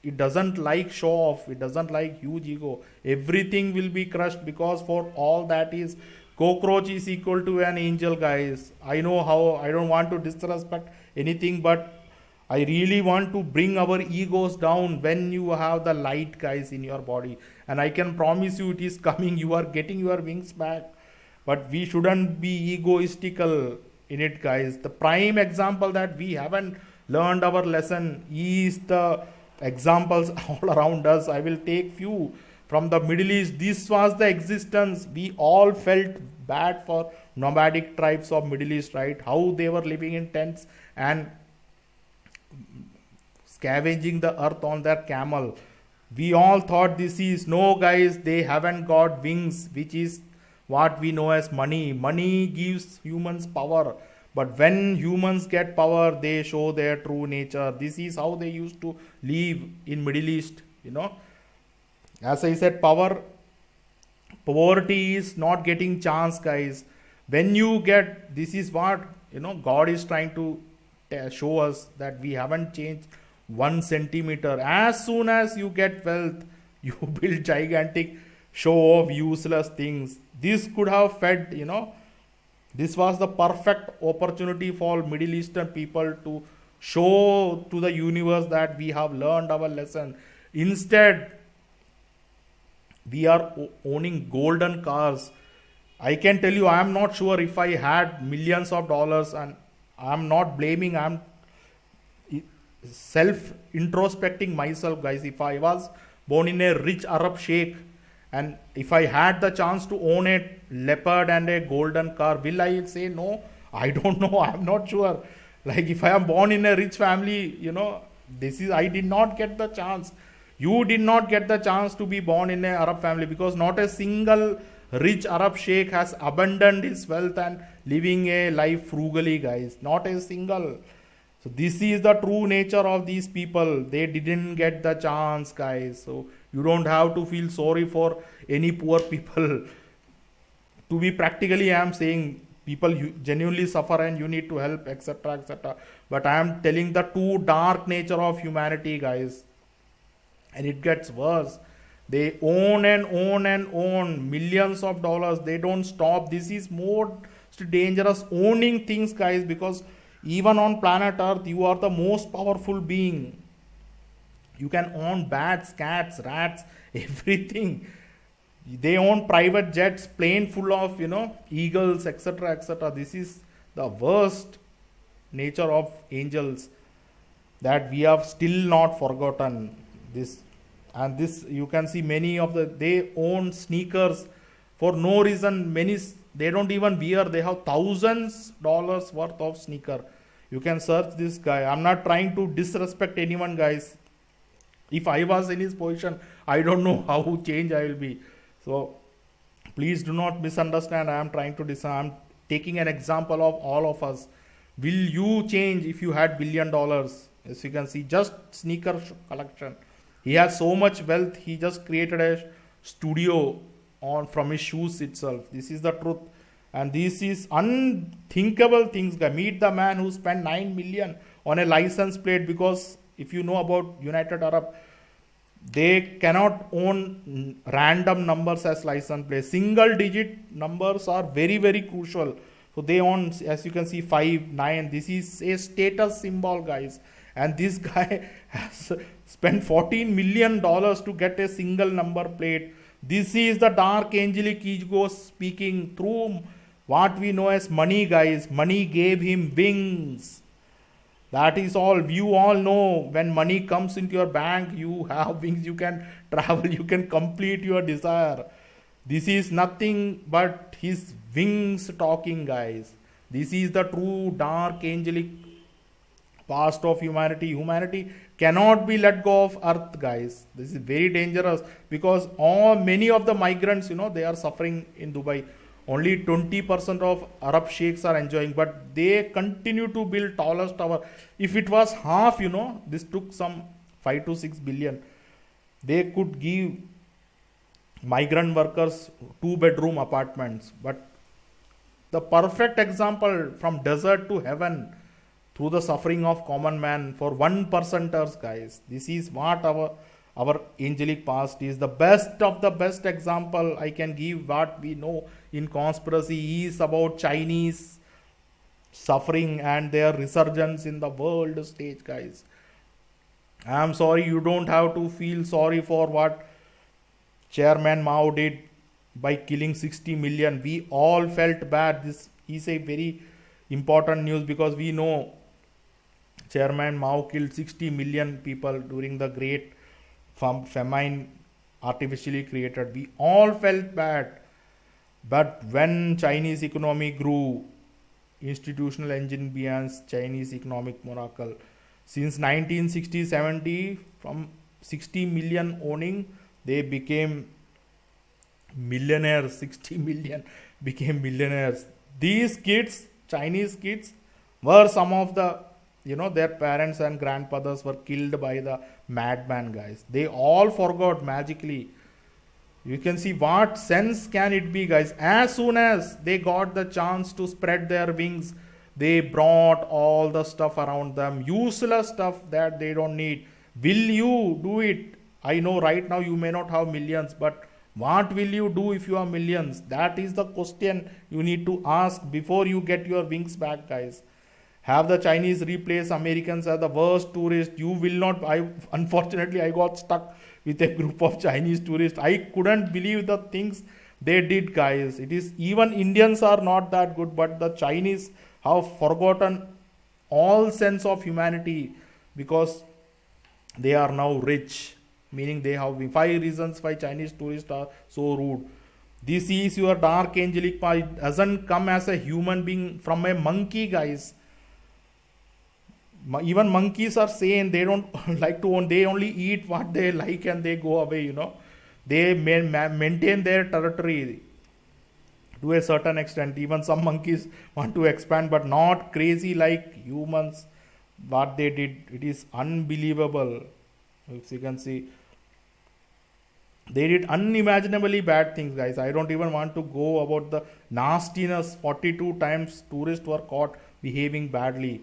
it doesn't like show off, it doesn't like huge ego. Everything will be crushed, because for all that is, cockroach is equal to an angel, guys. I know how, I don't want to disrespect anything, but I really want to bring our egos down when you have the light, guys, in your body. And I can promise you it is coming. You are getting your wings back. But we shouldn't be egoistical in it, guys. The prime example that we haven't learned our lesson is the examples all around us. I will take few from the Middle East. This was the existence. We all felt bad for nomadic tribes of Middle East, right? How they were living in tents and scavenging the earth on their camel. We all thought this is, no, guys, they haven't got wings, which is what we know as money. Money gives humans power, but when humans get power, they show their true nature. This is how they used to live in Middle East. As I said, poverty is not getting chance, guys. When you get, this is what God is trying to show us, that we haven't changed 1 centimeter. As soon as you get wealth, you build gigantic show of useless things. This could have fed, this was the perfect opportunity for Middle Eastern people to show to the universe that we have learned our lesson. Instead, we are owning golden cars. I can tell you, I am not sure if I had millions of dollars, and I am not blaming, I am self introspecting myself, guys. If I was born in a rich Arab sheikh, and if I had the chance to own a leopard and a golden car, will I say no? I don't know. I'm not sure. Like, if I am born in a rich family, I did not get the chance. You did not get the chance to be born in an Arab family, because not a single rich Arab sheikh has abandoned his wealth and living a life frugally, guys. Not a single. So this is the true nature of these people. They didn't get the chance, guys. So you don't have to feel sorry for any poor people. To be practically, I am saying, people genuinely suffer and you need to help, etc., etc. But I am telling the true dark nature of humanity, guys, and it gets worse. They own and own and own millions of dollars. They don't stop. This is more dangerous, owning things, guys, because even on planet earth you are the most powerful being. You can own bats, cats, rats, everything. They own private jets, plane full of eagles, etc., etc. This is the worst nature of angels that we have still not forgotten this. And this, you can see many of they own sneakers for no reason. Many, they don't even wear. They have $thousands worth of sneaker. You can search this guy. I'm not trying to disrespect anyone, guys. If I was in his position, I don't know how change I will be. So please do not misunderstand. I am trying to I'm taking an example of all of us. Will you change if you had $1 billion? As you can see, just sneaker collection. He has so much wealth. He just created a studio on from his shoes itself. This is the truth, and this is unthinkable things. Meet the man who spent 9 million on a license plate, because if you know about United Arab, they cannot own random numbers as license plates. Single digit numbers are very, very crucial. So they own, as you can see, 5, 9. This is a status symbol, guys. And this guy has spent $14 million to get a single number plate. This is the dark angelic ego speaking through what we know as money, guys. Money gave him wings. That is all. You all know, when money comes into your bank, you have wings. You can travel. You can complete your desire. This is nothing but his wings talking, guys. This is the true dark angelic past of humanity. Humanity cannot be let go of earth, guys. This is very dangerous, because many of the migrants, they are suffering in Dubai. Only 20% of Arab sheikhs are enjoying, but they continue to build tallest tower. If it was half, this took some 5 to 6 billion. They could give migrant workers 2-bedroom apartments. But the perfect example, from desert to heaven, through the suffering of common man for 1%ers, guys. This is what our angelic past is. The best of the best example I can give, what we know in conspiracy, is about Chinese suffering and their resurgence in the world stage, guys. I am sorry, you don't have to feel sorry for what Chairman Mao did by killing 60 million. We all felt bad. This is a very important news, because we know Chairman Mao killed 60 million people during the great famine artificially created. We all felt bad. But when Chinese economy grew, institutional engine behind Chinese economic miracle. Since 1960-70, from 60 million owning, they became millionaires. 60 million became millionaires. These kids, Chinese kids, were some of the, their parents and grandfathers were killed by the madman, guys. They all forgot magically. You can see what sense can it be, guys. As soon as they got the chance to spread their wings, they brought all the stuff around them, useless stuff that they don't need. Will you do it? I know right now you may not have millions, but what will you do if you have millions? That is the question you need to ask before you get your wings back, guys. Have the Chinese replace Americans as the worst tourists? You will not. Unfortunately, I got stuck with a group of Chinese tourists. I couldn't believe the things they did, guys. It is, even Indians are not that good, but the Chinese have forgotten all sense of humanity, because they are now rich. Meaning they have 5 reasons why Chinese tourists are so rude. This is your dark angelic part. It doesn't come as a human being from a monkey, guys. Even monkeys are sane. They don't like to own. They only eat what they like and they go away, They maintain their territory to a certain extent. Even some monkeys want to expand, but not crazy like humans. What they did, it is unbelievable. If you can see, They did unimaginably bad things, guys. I don't even want to go about the nastiness. 42 times tourists were caught behaving badly.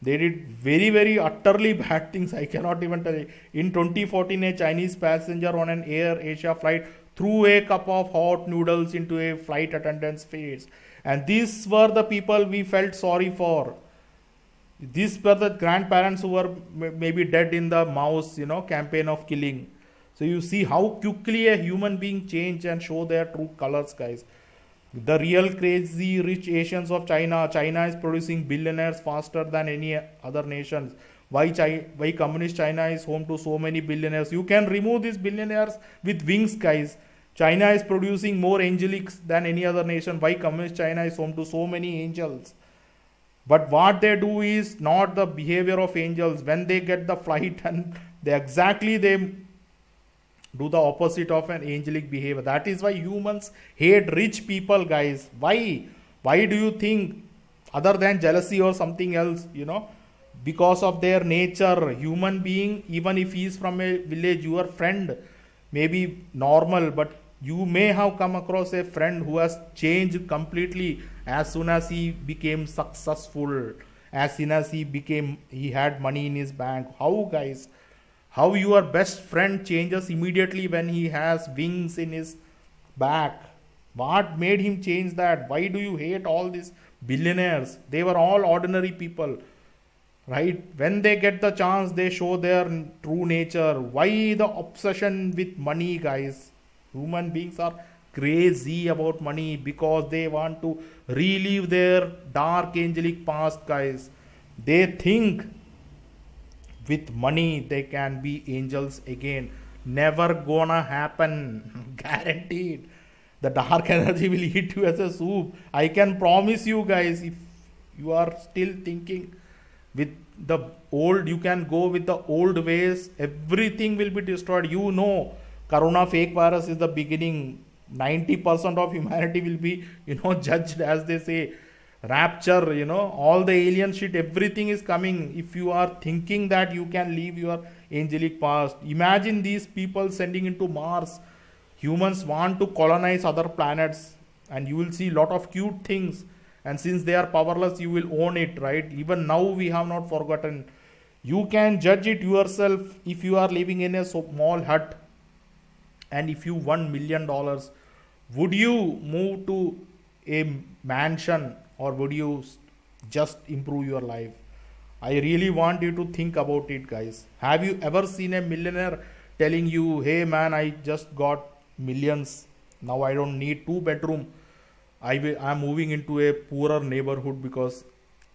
They did very, very utterly bad things. I cannot even tell you. In 2014, a Chinese passenger on an Air Asia flight threw a cup of hot noodles into a flight attendant's face. And these were the people we felt sorry for. These were the grandparents who were maybe dead in the mouse, campaign of killing. So you see how quickly a human being change and show their true colors, guys. The real crazy rich Asians of China. China is producing billionaires faster than any other nations. Why communist China is home to so many billionaires? You can remove these billionaires with wings, guys. China is producing more angelics than any other nation. Why communist China is home to so many angels? But what they do is not the behavior of angels. When they get the flight and they do the opposite of an angelic behavior. That is why humans hate rich people, guys. Why do you think, other than jealousy or something else, because of their nature, human being, even if he is from a village, your friend may be normal, but you may have come across a friend who has changed completely as soon as he became successful, as soon as he had money in his bank. How, guys? How your best friend changes immediately when he has wings in his back? What made him change that? Why do you hate all these billionaires? They were all ordinary people, right? When they get the chance, they show their true nature. Why the obsession with money, guys? Human beings are crazy about money because they want to relive their dark angelic past, guys. They think with money they can be angels again. Never gonna happen. Guaranteed. The dark energy will eat you as a soup. I can promise you, guys. If you are still thinking with the old, you can go with the old ways, everything will be destroyed. Corona fake virus is the beginning. 90% of humanity will be judged, as they say. Rapture, all the alien shit, everything is coming. If you are thinking that you can leave your angelic past, imagine these people sending into Mars. Humans want to colonize other planets, and you will see lot of cute things, and since they are powerless, you will own it, right? Even now we have not forgotten. You can judge it yourself. If you are living in a small hut and if you $1 million, would you move to a mansion, or would you just improve your life? I really want you to think about it, guys. Have you ever seen a millionaire telling you, hey man, I just got millions, now I don't need 2 bedroom, I'm moving into a poorer neighborhood because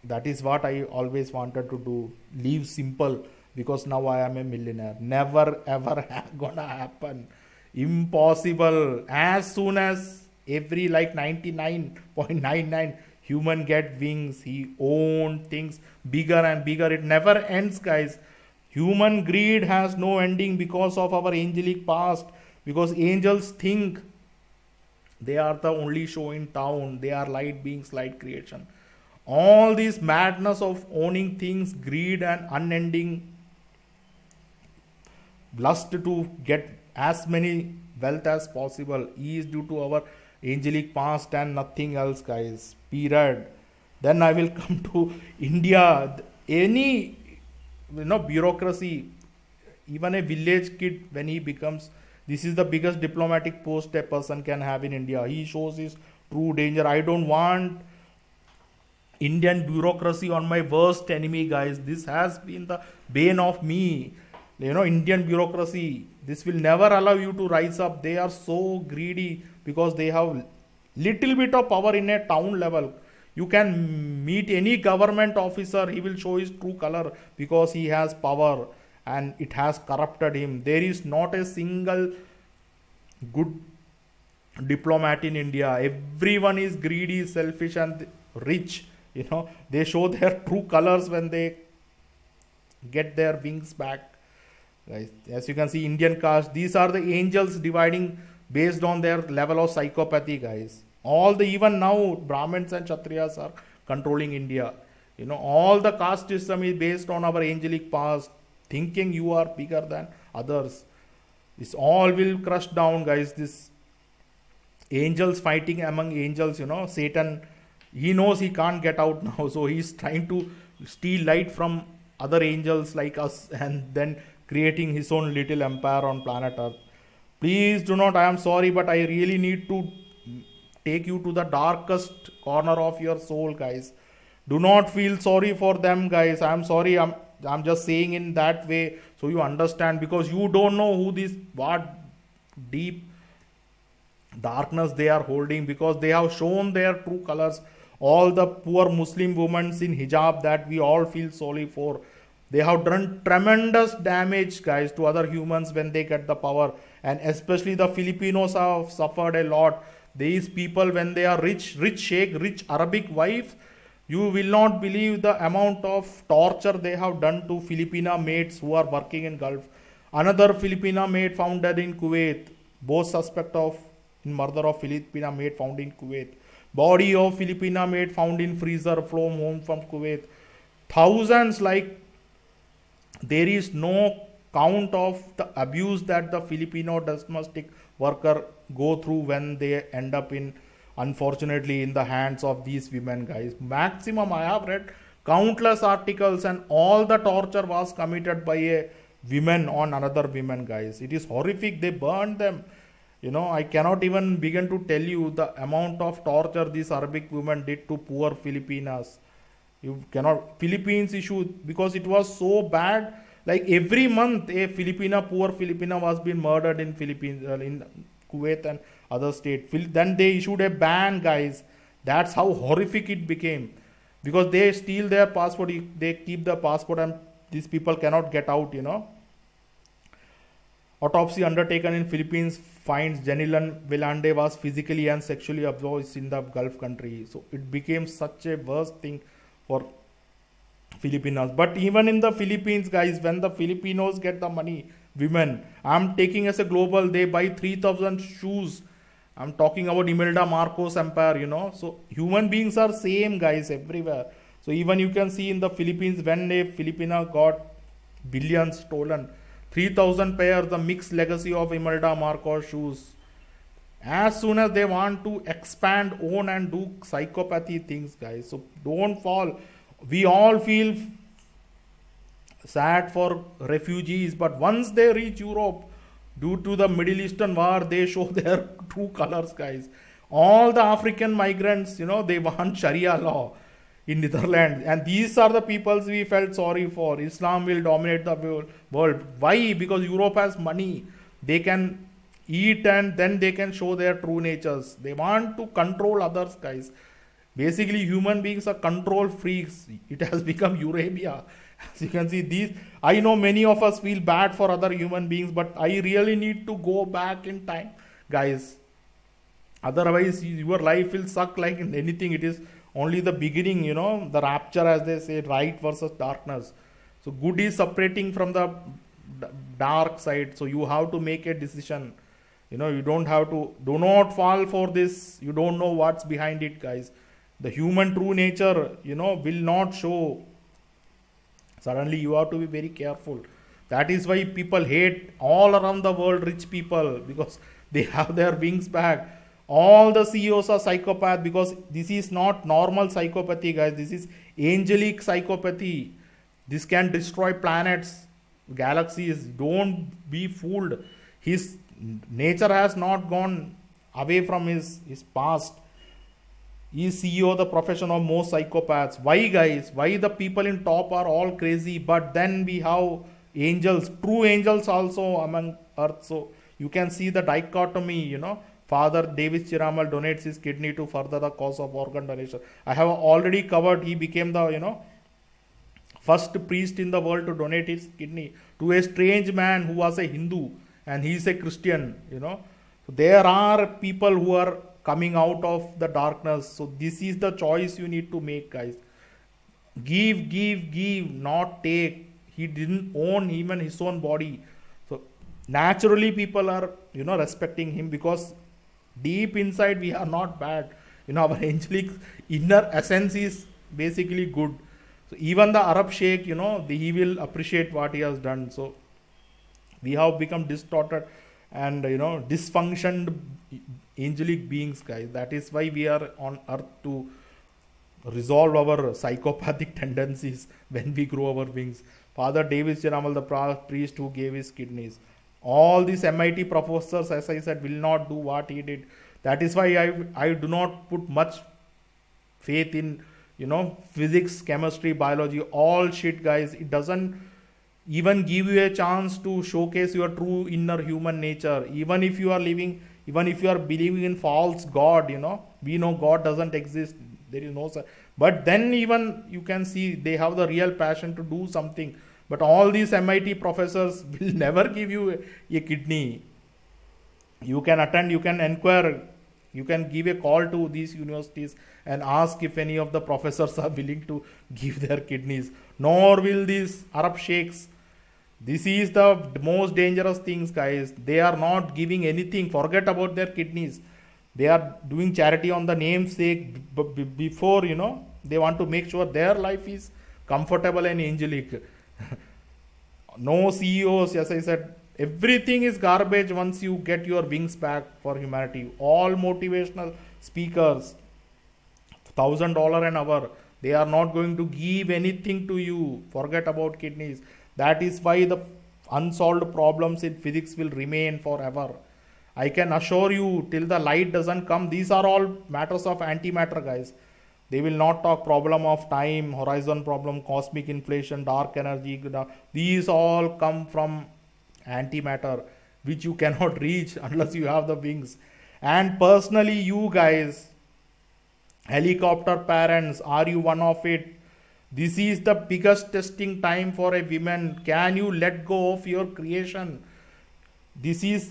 that is what I always wanted to do, live simple, because now I am a millionaire? Never ever gonna happen. Impossible. As soon as every, like, 99.99 human get wings, he own things bigger and bigger. It never ends, guys. Human greed has no ending because of our angelic past, because angels think they are the only show in town, they are light beings, light creation. All this madness of owning things, greed and unending lust to get as many wealth as possible is due to our angelic past and nothing else, guys. Period. Then I will come to India. Any bureaucracy, even a village kid, when he becomes, this is the biggest diplomatic post a person can have in India. He shows his true danger. I don't want Indian bureaucracy on my worst enemy, guys. This has been the bane of me. Indian bureaucracy, this will never allow you to rise up. They are so greedy because they have little bit of power in a town level. You can meet any government officer, he will show his true color because he has power and it has corrupted him. There is not a single good diplomat in India. Everyone is greedy, selfish and rich. They show their true colors when they get their wings back. Right. As you can see, Indian caste, these are the angels dividing based on their level of psychopathy, guys. Even now, Brahmins and Kshatriyas are controlling India. All the caste system is based on our angelic past, thinking you are bigger than others. This all will crush down, guys. This angels fighting among angels, Satan, he knows he can't get out now, so he's trying to steal light from other angels like us and then creating his own little empire on planet Earth. Please do not, I am sorry, but I really need to take you to the darkest corner of your soul, guys. Do not feel sorry for them, guys. I'm sorry, I'm just saying in that way so you understand, because you don't know who this what deep darkness they are holding, because they have shown their true colors. All the poor Muslim women in hijab that we all feel sorry for, they have done tremendous damage, guys, to other humans when they get the power. And especially the Filipinos have suffered a lot. These people, when they are rich sheikh, rich Arabic wife, you will not believe the amount of torture they have done to Filipina maids who are working in Gulf. Another Filipina maid found dead in Kuwait. Both suspect of murder of Filipina maid found in Kuwait. Body of Filipina maid found in freezer flown home from Kuwait. Thousands, like there is no count of the abuse that the Filipino domestic worker go through when they end up in, unfortunately, in the hands of these women, guys. Maximum, I have read countless articles, and all the torture was committed by a women on another women, guys. It is horrific. They burned them. I cannot even begin to tell you the amount of torture these Arabic women did to poor Filipinas. You cannot, Philippines issue, because it was so bad. Like every month, a poor Filipina was being murdered in Philippines, in Kuwait and other states. Then they issued a ban, guys. That's how horrific it became, because they steal their passport, they keep the passport, and these people cannot get out. Autopsy undertaken in Philippines finds Jenilan Vilande was physically and sexually abused in the Gulf country. So it became such a worst thing for Filipinos. But even in the Philippines, guys, when the Filipinos get the money, women, I'm taking as a global, they buy 3,000 shoes. I'm talking about Imelda Marcos empire, So human beings are same, guys, everywhere. So even you can see in the Philippines, when a Filipina got billions stolen, 3,000 pairs, the mixed legacy of Imelda Marcos shoes. As soon as they want to expand, own, and do psychopathy things, guys. So don't fall. We all feel sad for refugees, but once they reach Europe, due to the Middle Eastern war, they show their true colors, guys. All the African migrants, they want Sharia law in Netherlands, and these are the peoples we felt sorry for. Islam will dominate the world. Why? Because Europe has money. They can eat, and then they can show their true natures. They want to control others, guys. Basically, human beings are control freaks. It has become Eurabia. As you can see, I know many of us feel bad for other human beings, but I really need to go back in time, guys. Otherwise, your life will suck like anything. It is only the beginning, the rapture, as they say, light versus darkness. So good is separating from the dark side. So you have to make a decision. You don't have to, do not fall for this. You don't know what's behind it, guys. The human true nature, will not show. Suddenly you have to be very careful. That is why people hate all around the world rich people, because they have their wings back. All the CEOs are psychopaths, because this is not normal psychopathy, guys. This is angelic psychopathy. This can destroy planets, galaxies. Don't be fooled. His nature has not gone away from his past. He is CEO of the profession of most psychopaths. Why, guys? Why the people in top are all crazy, but then we have angels, true angels also among earth. So you can see the dichotomy, Father Davis Chiramal donates his kidney to further the cause of organ donation. I have already covered, he became the, first priest in the world to donate his kidney to a strange man who was a Hindu, and he is a Christian, So there are people who are coming out of the darkness. So this is the choice you need to make, guys. Give, not take. He didn't own even his own body. So naturally people are, respecting him, because deep inside we are not bad. Our angelic inner essence is basically good. So even the Arab Sheikh, he will appreciate what he has done. So We have become distorted and dysfunctioned angelic beings, guys. That is why we are on earth, to resolve our psychopathic tendencies when we grow our wings. Father Davis Jaramal, the priest who gave his kidneys. All these MIT professors, as I said, will not do what he did. That is why I do not put much faith in physics, chemistry, biology, all shit, guys. It doesn't even give you a chance to showcase your true inner human nature. Even if you are living, even if you are believing in false god, we know god doesn't exist, there is no such. But then even you can see they have the real passion to do something. But all these MIT professors will never give you a kidney. You can attend, you can inquire, you can give a call to these universities and ask if any of the professors are willing to give their kidneys. Nor will these Arab sheikhs. This is the most dangerous things, guys. They are not giving anything. Forget about their kidneys. They are doing charity on the namesake before, they want to make sure their life is comfortable and angelic. No CEOs, as I said, everything is garbage once you get your wings back for humanity. All motivational speakers, $1,000 an hour, they are not going to give anything to you. Forget about kidneys. That is why the unsolved problems in physics will remain forever. I can assure you, till the light doesn't come, these are all matters of antimatter, guys. They will not talk problem of time, horizon problem, cosmic inflation, dark energy. These all come from antimatter, which you cannot reach unless you have the wings. And personally, you guys, helicopter parents, are you one of it? This is the biggest testing time for a woman. Can you let go of your creation?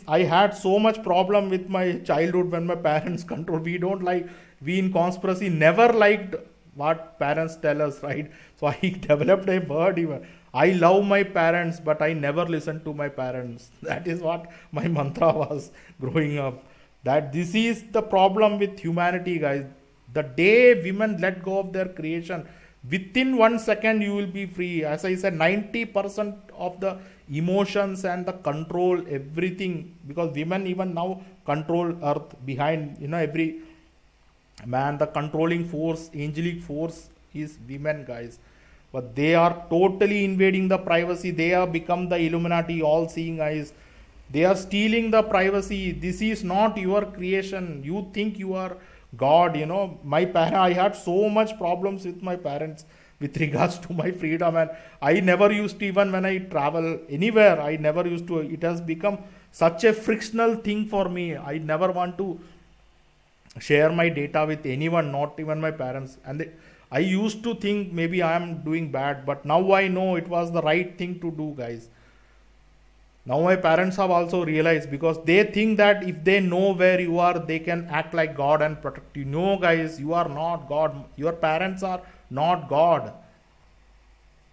I had so much problem with my childhood when my parents control. We in conspiracy never liked what parents tell us, right? So I developed a word even. I love my parents, but I never listened to my parents. That is what my mantra was growing up. That this is the problem with humanity, guys. The day women let go of their creation, within 1 second you will be free. As I said, 90% of the emotions and the control, everything, because women even now control earth behind, every man, the controlling force, angelic force is women, guys. But they are totally invading the privacy. They have become the Illuminati, all seeing eyes. They are stealing the privacy. This is not your creation. You think you are God, I had so much problems with my parents with regards to my freedom, and I never used to, even when I travel anywhere, I never used to, it has become such a frictional thing for me. I never want to share my data with anyone, not even my parents. And I used to think maybe I am doing bad, but now I know it was the right thing to do, guys. Now my parents have also realized, because they think that if they know where you are, they can act like God and protect you. No, guys, you are not God. Your parents are not God.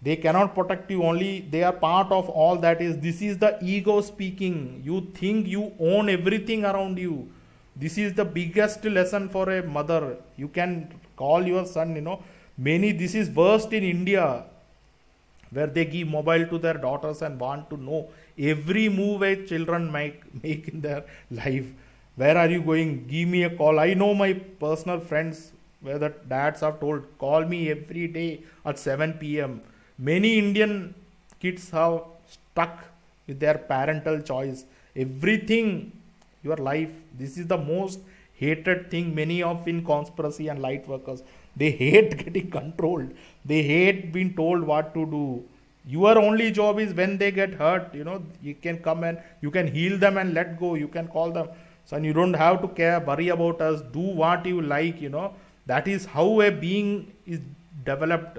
They cannot protect you. Only they are part of all that is. This is the ego speaking. You think you own everything around you. This is the biggest lesson for a mother. You can call your son, this is worst in India, where they give mobile to their daughters and want to know every move a children make in their life. Where are you going? Give me a call. I know my personal friends where the dads have told, call me every day at 7 p.m. Many Indian kids have stuck with their parental choice. Everything, your life, this is the most hated thing many of in conspiracy and light workers. They hate getting controlled. They hate being told what to do. Your only job is when they get hurt, you can come and you can heal them and let go. You can call them. So you don't have to worry about us. Do what you like, That is how a being is developed,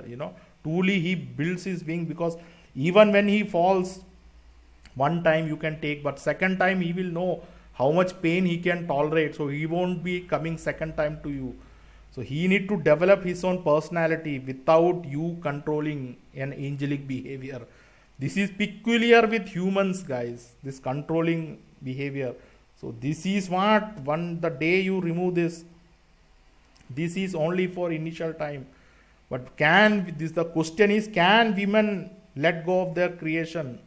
Truly he builds his wing, because even when he falls, one time you can take, but second time he will know how much pain he can tolerate. So he won't be coming second time to you. So he need to develop his own personality without you controlling an angelic behavior. This is peculiar with humans, guys, this controlling behavior. So this is what, the day you remove this is only for initial time. But the question is, can women let go of their creation?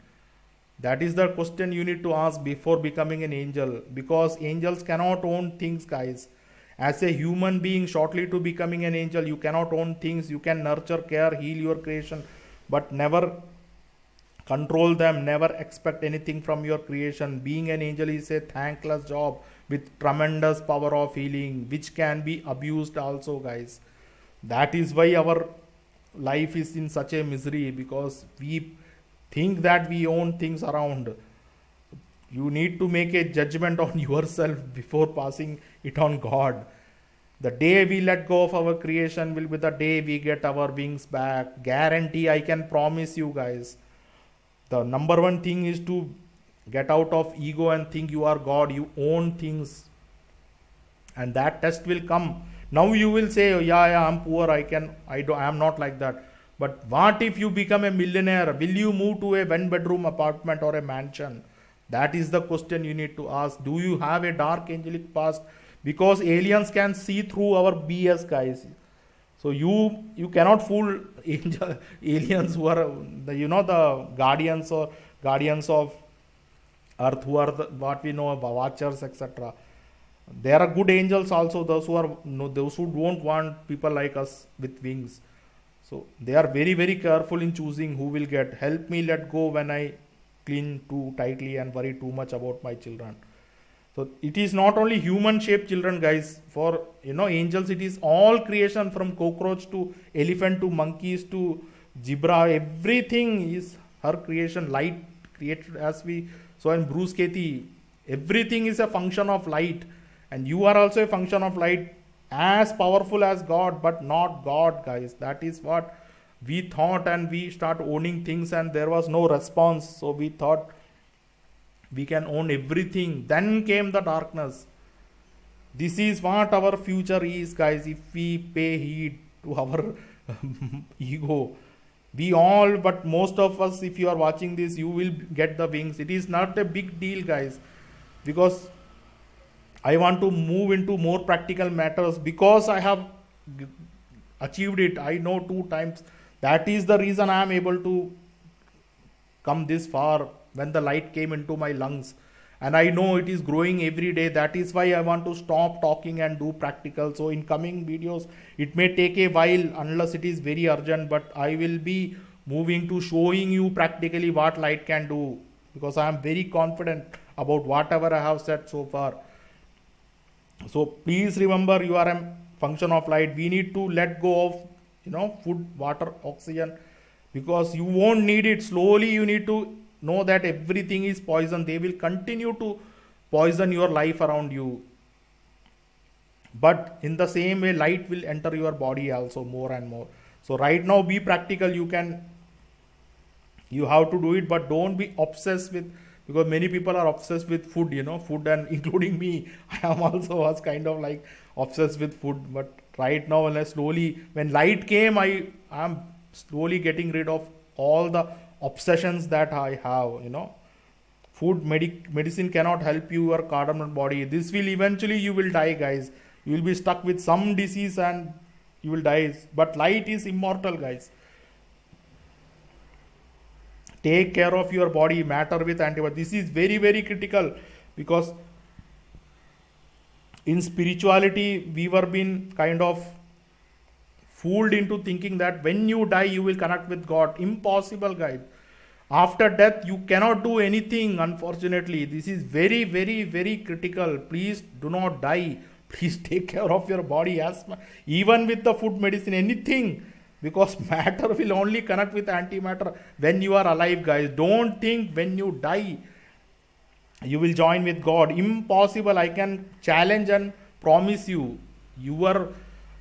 That is the question you need to ask before becoming an angel, because angels cannot own things, guys. As a human being, shortly to becoming an angel, you cannot own things. You can nurture, care, heal your creation, but never control them, never expect anything from your creation. Being an angel is a thankless job with tremendous power of healing, which can be abused also, guys. That is why our life is in such a misery, because we think that we own things around. You need to make a judgment on yourself before passing it on God. The day we let go of our creation will be the day we get our wings back. Guarantee, I can promise you, guys. The number one thing is to get out of ego and think you are God. You own things, and that test will come. Now you will say, oh, yeah, I'm poor, I am not like that. But what if you become a millionaire? Will you move to a one bedroom apartment or a mansion? That is the question you need to ask. Do you have a dark angelic past? Because aliens can see through our BS, guys. So you cannot fool aliens who are the guardians or guardians of earth, who are what we know about watchers, etc. There are good angels also, those who are no, those who don't want people like us with wings. So they are very very careful in choosing who will get. Help me let go when I cling too tightly and worry too much about my children. So it is not only human shaped children, guys. For angels, it is all creation, from cockroach to elephant to monkeys to zebra. Everything is her creation. Light created, as we saw in Bruce Katie. Everything is a function of light, and you are also a function of light, as powerful as God, but not God, guys. That is what we thought, and we start owning things, and there was no response. So we thought we can own everything. Then came the darkness. This is what our future is, guys, if we pay heed to our ego. We all, but most of us, if you are watching this, you will get the wings. It is not a big deal, guys, because I want to move into more practical matters, because I have achieved it. I know 2 times. That is the reason I am able to come this far, when the light came into my lungs. And I know it is growing every day. That is why I want to stop talking and do practical. So in coming videos, it may take a while unless it is very urgent, but I will be moving to showing you practically what light can do, because I am very confident about whatever I have said so far. So please remember, you are a function of light. We need to let go of food, water, oxygen, because you won't need it. Slowly you need to know that everything is poison. They will continue to poison your life around you, but in the same way, light will enter your body also more and more. So right now, be practical. You have to do it, but don't be obsessed with, because many people are obsessed with food, and including me. I am also was kind of like obsessed with food. But right now, when light came, I am slowly getting rid of all the obsessions that I have. Food, medicine cannot help you, your cardamom body. This will eventually, you will die, guys. You will be stuck with some disease and you will die. But light is immortal, guys. Take care of your body, matter with antibody. This is very very critical, because in spirituality we were being kind of fooled into thinking that when you die you will connect with God. Impossible, guys. After death you cannot do anything, unfortunately. This is very very very critical. Please do not die. Please take care of your body, even with the food, medicine, anything, because matter will only connect with antimatter when you are alive, guys. Don't think when you die you will join with God. Impossible. I can challenge and promise you, your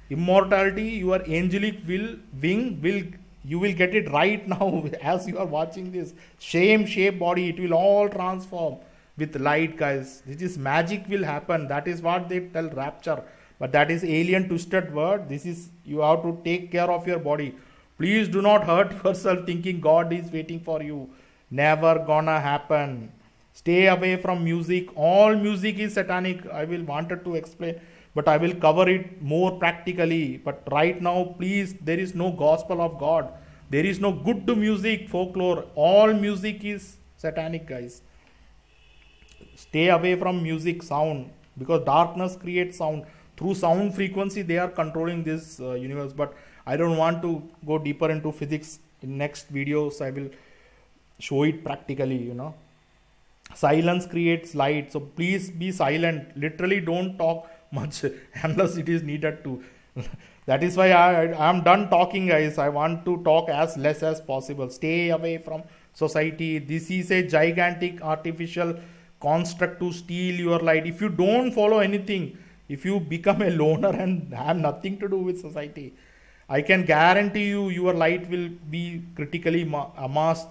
immortality, your angelic wing will, you will get it right now as you are watching this same shape body. It will all transform with light, guys. This is magic will happen. That is what they tell, rapture. But that is alien twisted word. This is, you have to take care of your body. Please do not hurt yourself thinking God is waiting for you. Never gonna happen. Stay away from music. All music is satanic. I will wanted to explain, but I will cover it more practically. But right now, please, there is no gospel of God. There is no good music, folklore. All music is satanic, guys. Stay away from music, sound, because darkness creates sound. Through sound frequency they are controlling this universe. But I don't want to go deeper into physics. In next videos I will show it practically, silence creates light, so please be silent. Literally don't talk much unless it is needed to. That is why I am done talking, guys. I want to talk as less as possible. Stay away from society. This is a gigantic artificial construct to steal your light. If you don't follow anything, if you become a loner and have nothing to do with society, I can guarantee you your light will be critically amassed,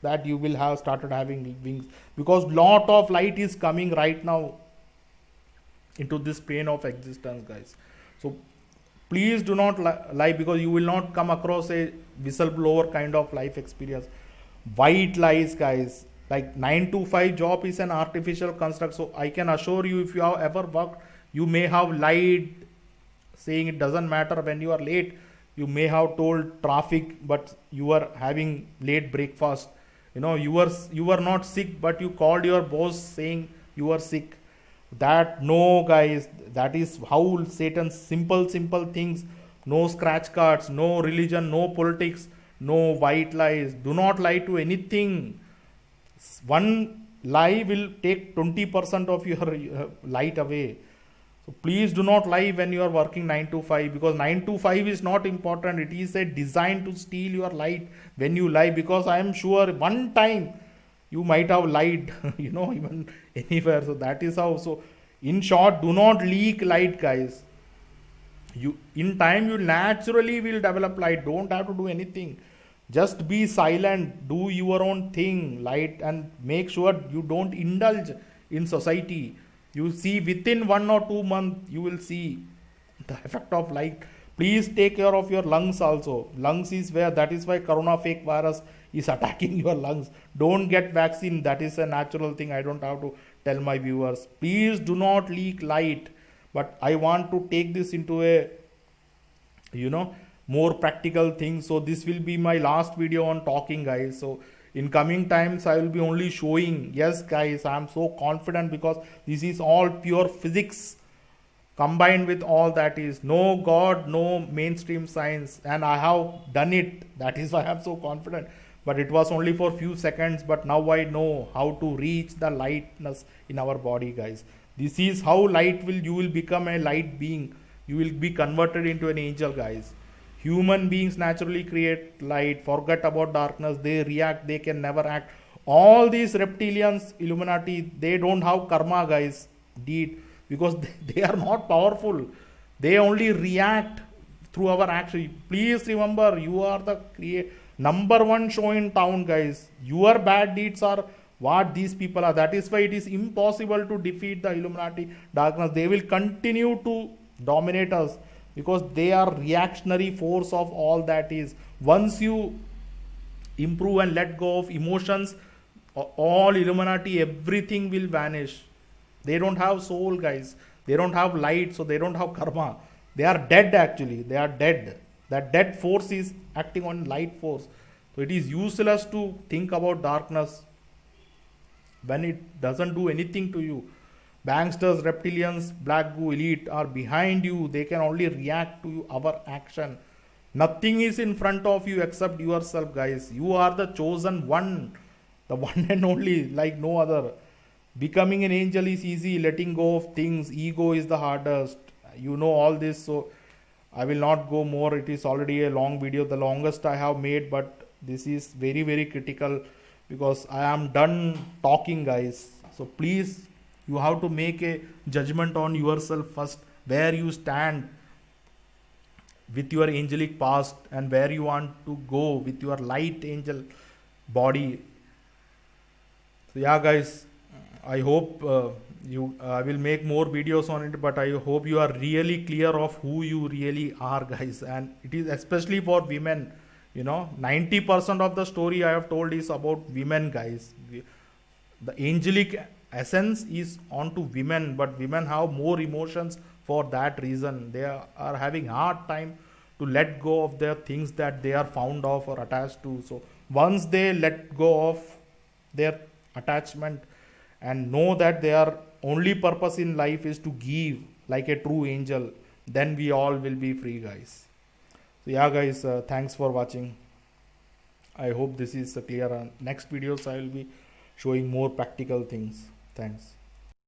that you will have started having wings, because lot of light is coming right now into this plane of existence, guys. So please do not lie, because you will not come across a whistleblower kind of life experience. White lies, guys. Like 9 to 5 job is an artificial construct. So I can assure you, if you have ever worked, you may have lied saying it doesn't matter when you are late. You may have told traffic, but you are having late breakfast. You were not sick, but you called your boss saying you are sick. That, no, guys, that is how Satan's simple things. No scratch cards, no religion, no politics, no white lies. Do not lie to anything. One lie will take 20% of your light away. So please do not lie when you are working 9 to 5, because 9 to 5 is not important. It is a design to steal your light when you lie, because I am sure one time you might have lied, even anywhere. So that is how. So in short, do not leak light, guys. In time you naturally will develop light. Don't have to do anything. Just be silent, do your own thing, light, and make sure you don't indulge in society. You see, within 1 or 2 months, you will see the effect of light. Please take care of your lungs also. Lungs is that is why corona fake virus is attacking your lungs. Don't get vaccine. That is a natural thing. I don't have to tell my viewers. Please do not leak light. But I want to take this into a, more practical thing. So this will be my last video on talking, guys. So in coming times I will be only showing. Yes, guys, I am so confident, because this is all pure physics combined with all that is. No God, no mainstream science, and I have done it. That is why I am so confident. But it was only for few seconds, but now I know how to reach the lightness in our body, guys. This is how you will become a light being. You will be converted into an angel, guys. Human beings naturally create light. Forget about darkness. They react. They can never act. All these reptilians, Illuminati, they don't have karma, guys, deed, because they are not powerful. They only react through our action. Please remember, you are the number one show in town, guys. Your bad deeds are what these people are. That is why it is impossible to defeat the Illuminati darkness. They will continue to dominate us, because they are reactionary force of all that is. Once you improve and let go of emotions, all Illuminati, everything will vanish. They don't have soul, guys. They don't have light, so they don't have karma. They are dead, actually. They are dead. That dead force is acting on light force. So it is useless to think about darkness when it doesn't do anything to you. Banksters, reptilians, black goo, elite are behind you. They can only react to our action. Nothing is in front of you except yourself, guys. You are the chosen one, the one and only, like no other. Becoming an angel is easy. Letting go of things, ego is the hardest. You know all this, so I will not go more. It is already a long video, the longest I have made, but this is very critical, because I am done talking, guys. So please, you have to make a judgment on yourself first, where you stand with your angelic past and where you want to go with your light angel body. So yeah, guys, I hope I will make more videos on it, but I hope you are really clear of who you really are, guys. And it is especially for women. 90% of the story I have told is about women, guys. The angelic essence is onto women, but women have more emotions for that reason. They are having hard time to let go of their things that they are found of or attached to. So once they let go of their attachment and know that their only purpose in life is to give like a true angel, then we all will be free, guys. So yeah, guys, thanks for watching. I hope this is clear. Next videos I will be showing more practical things. Thanks.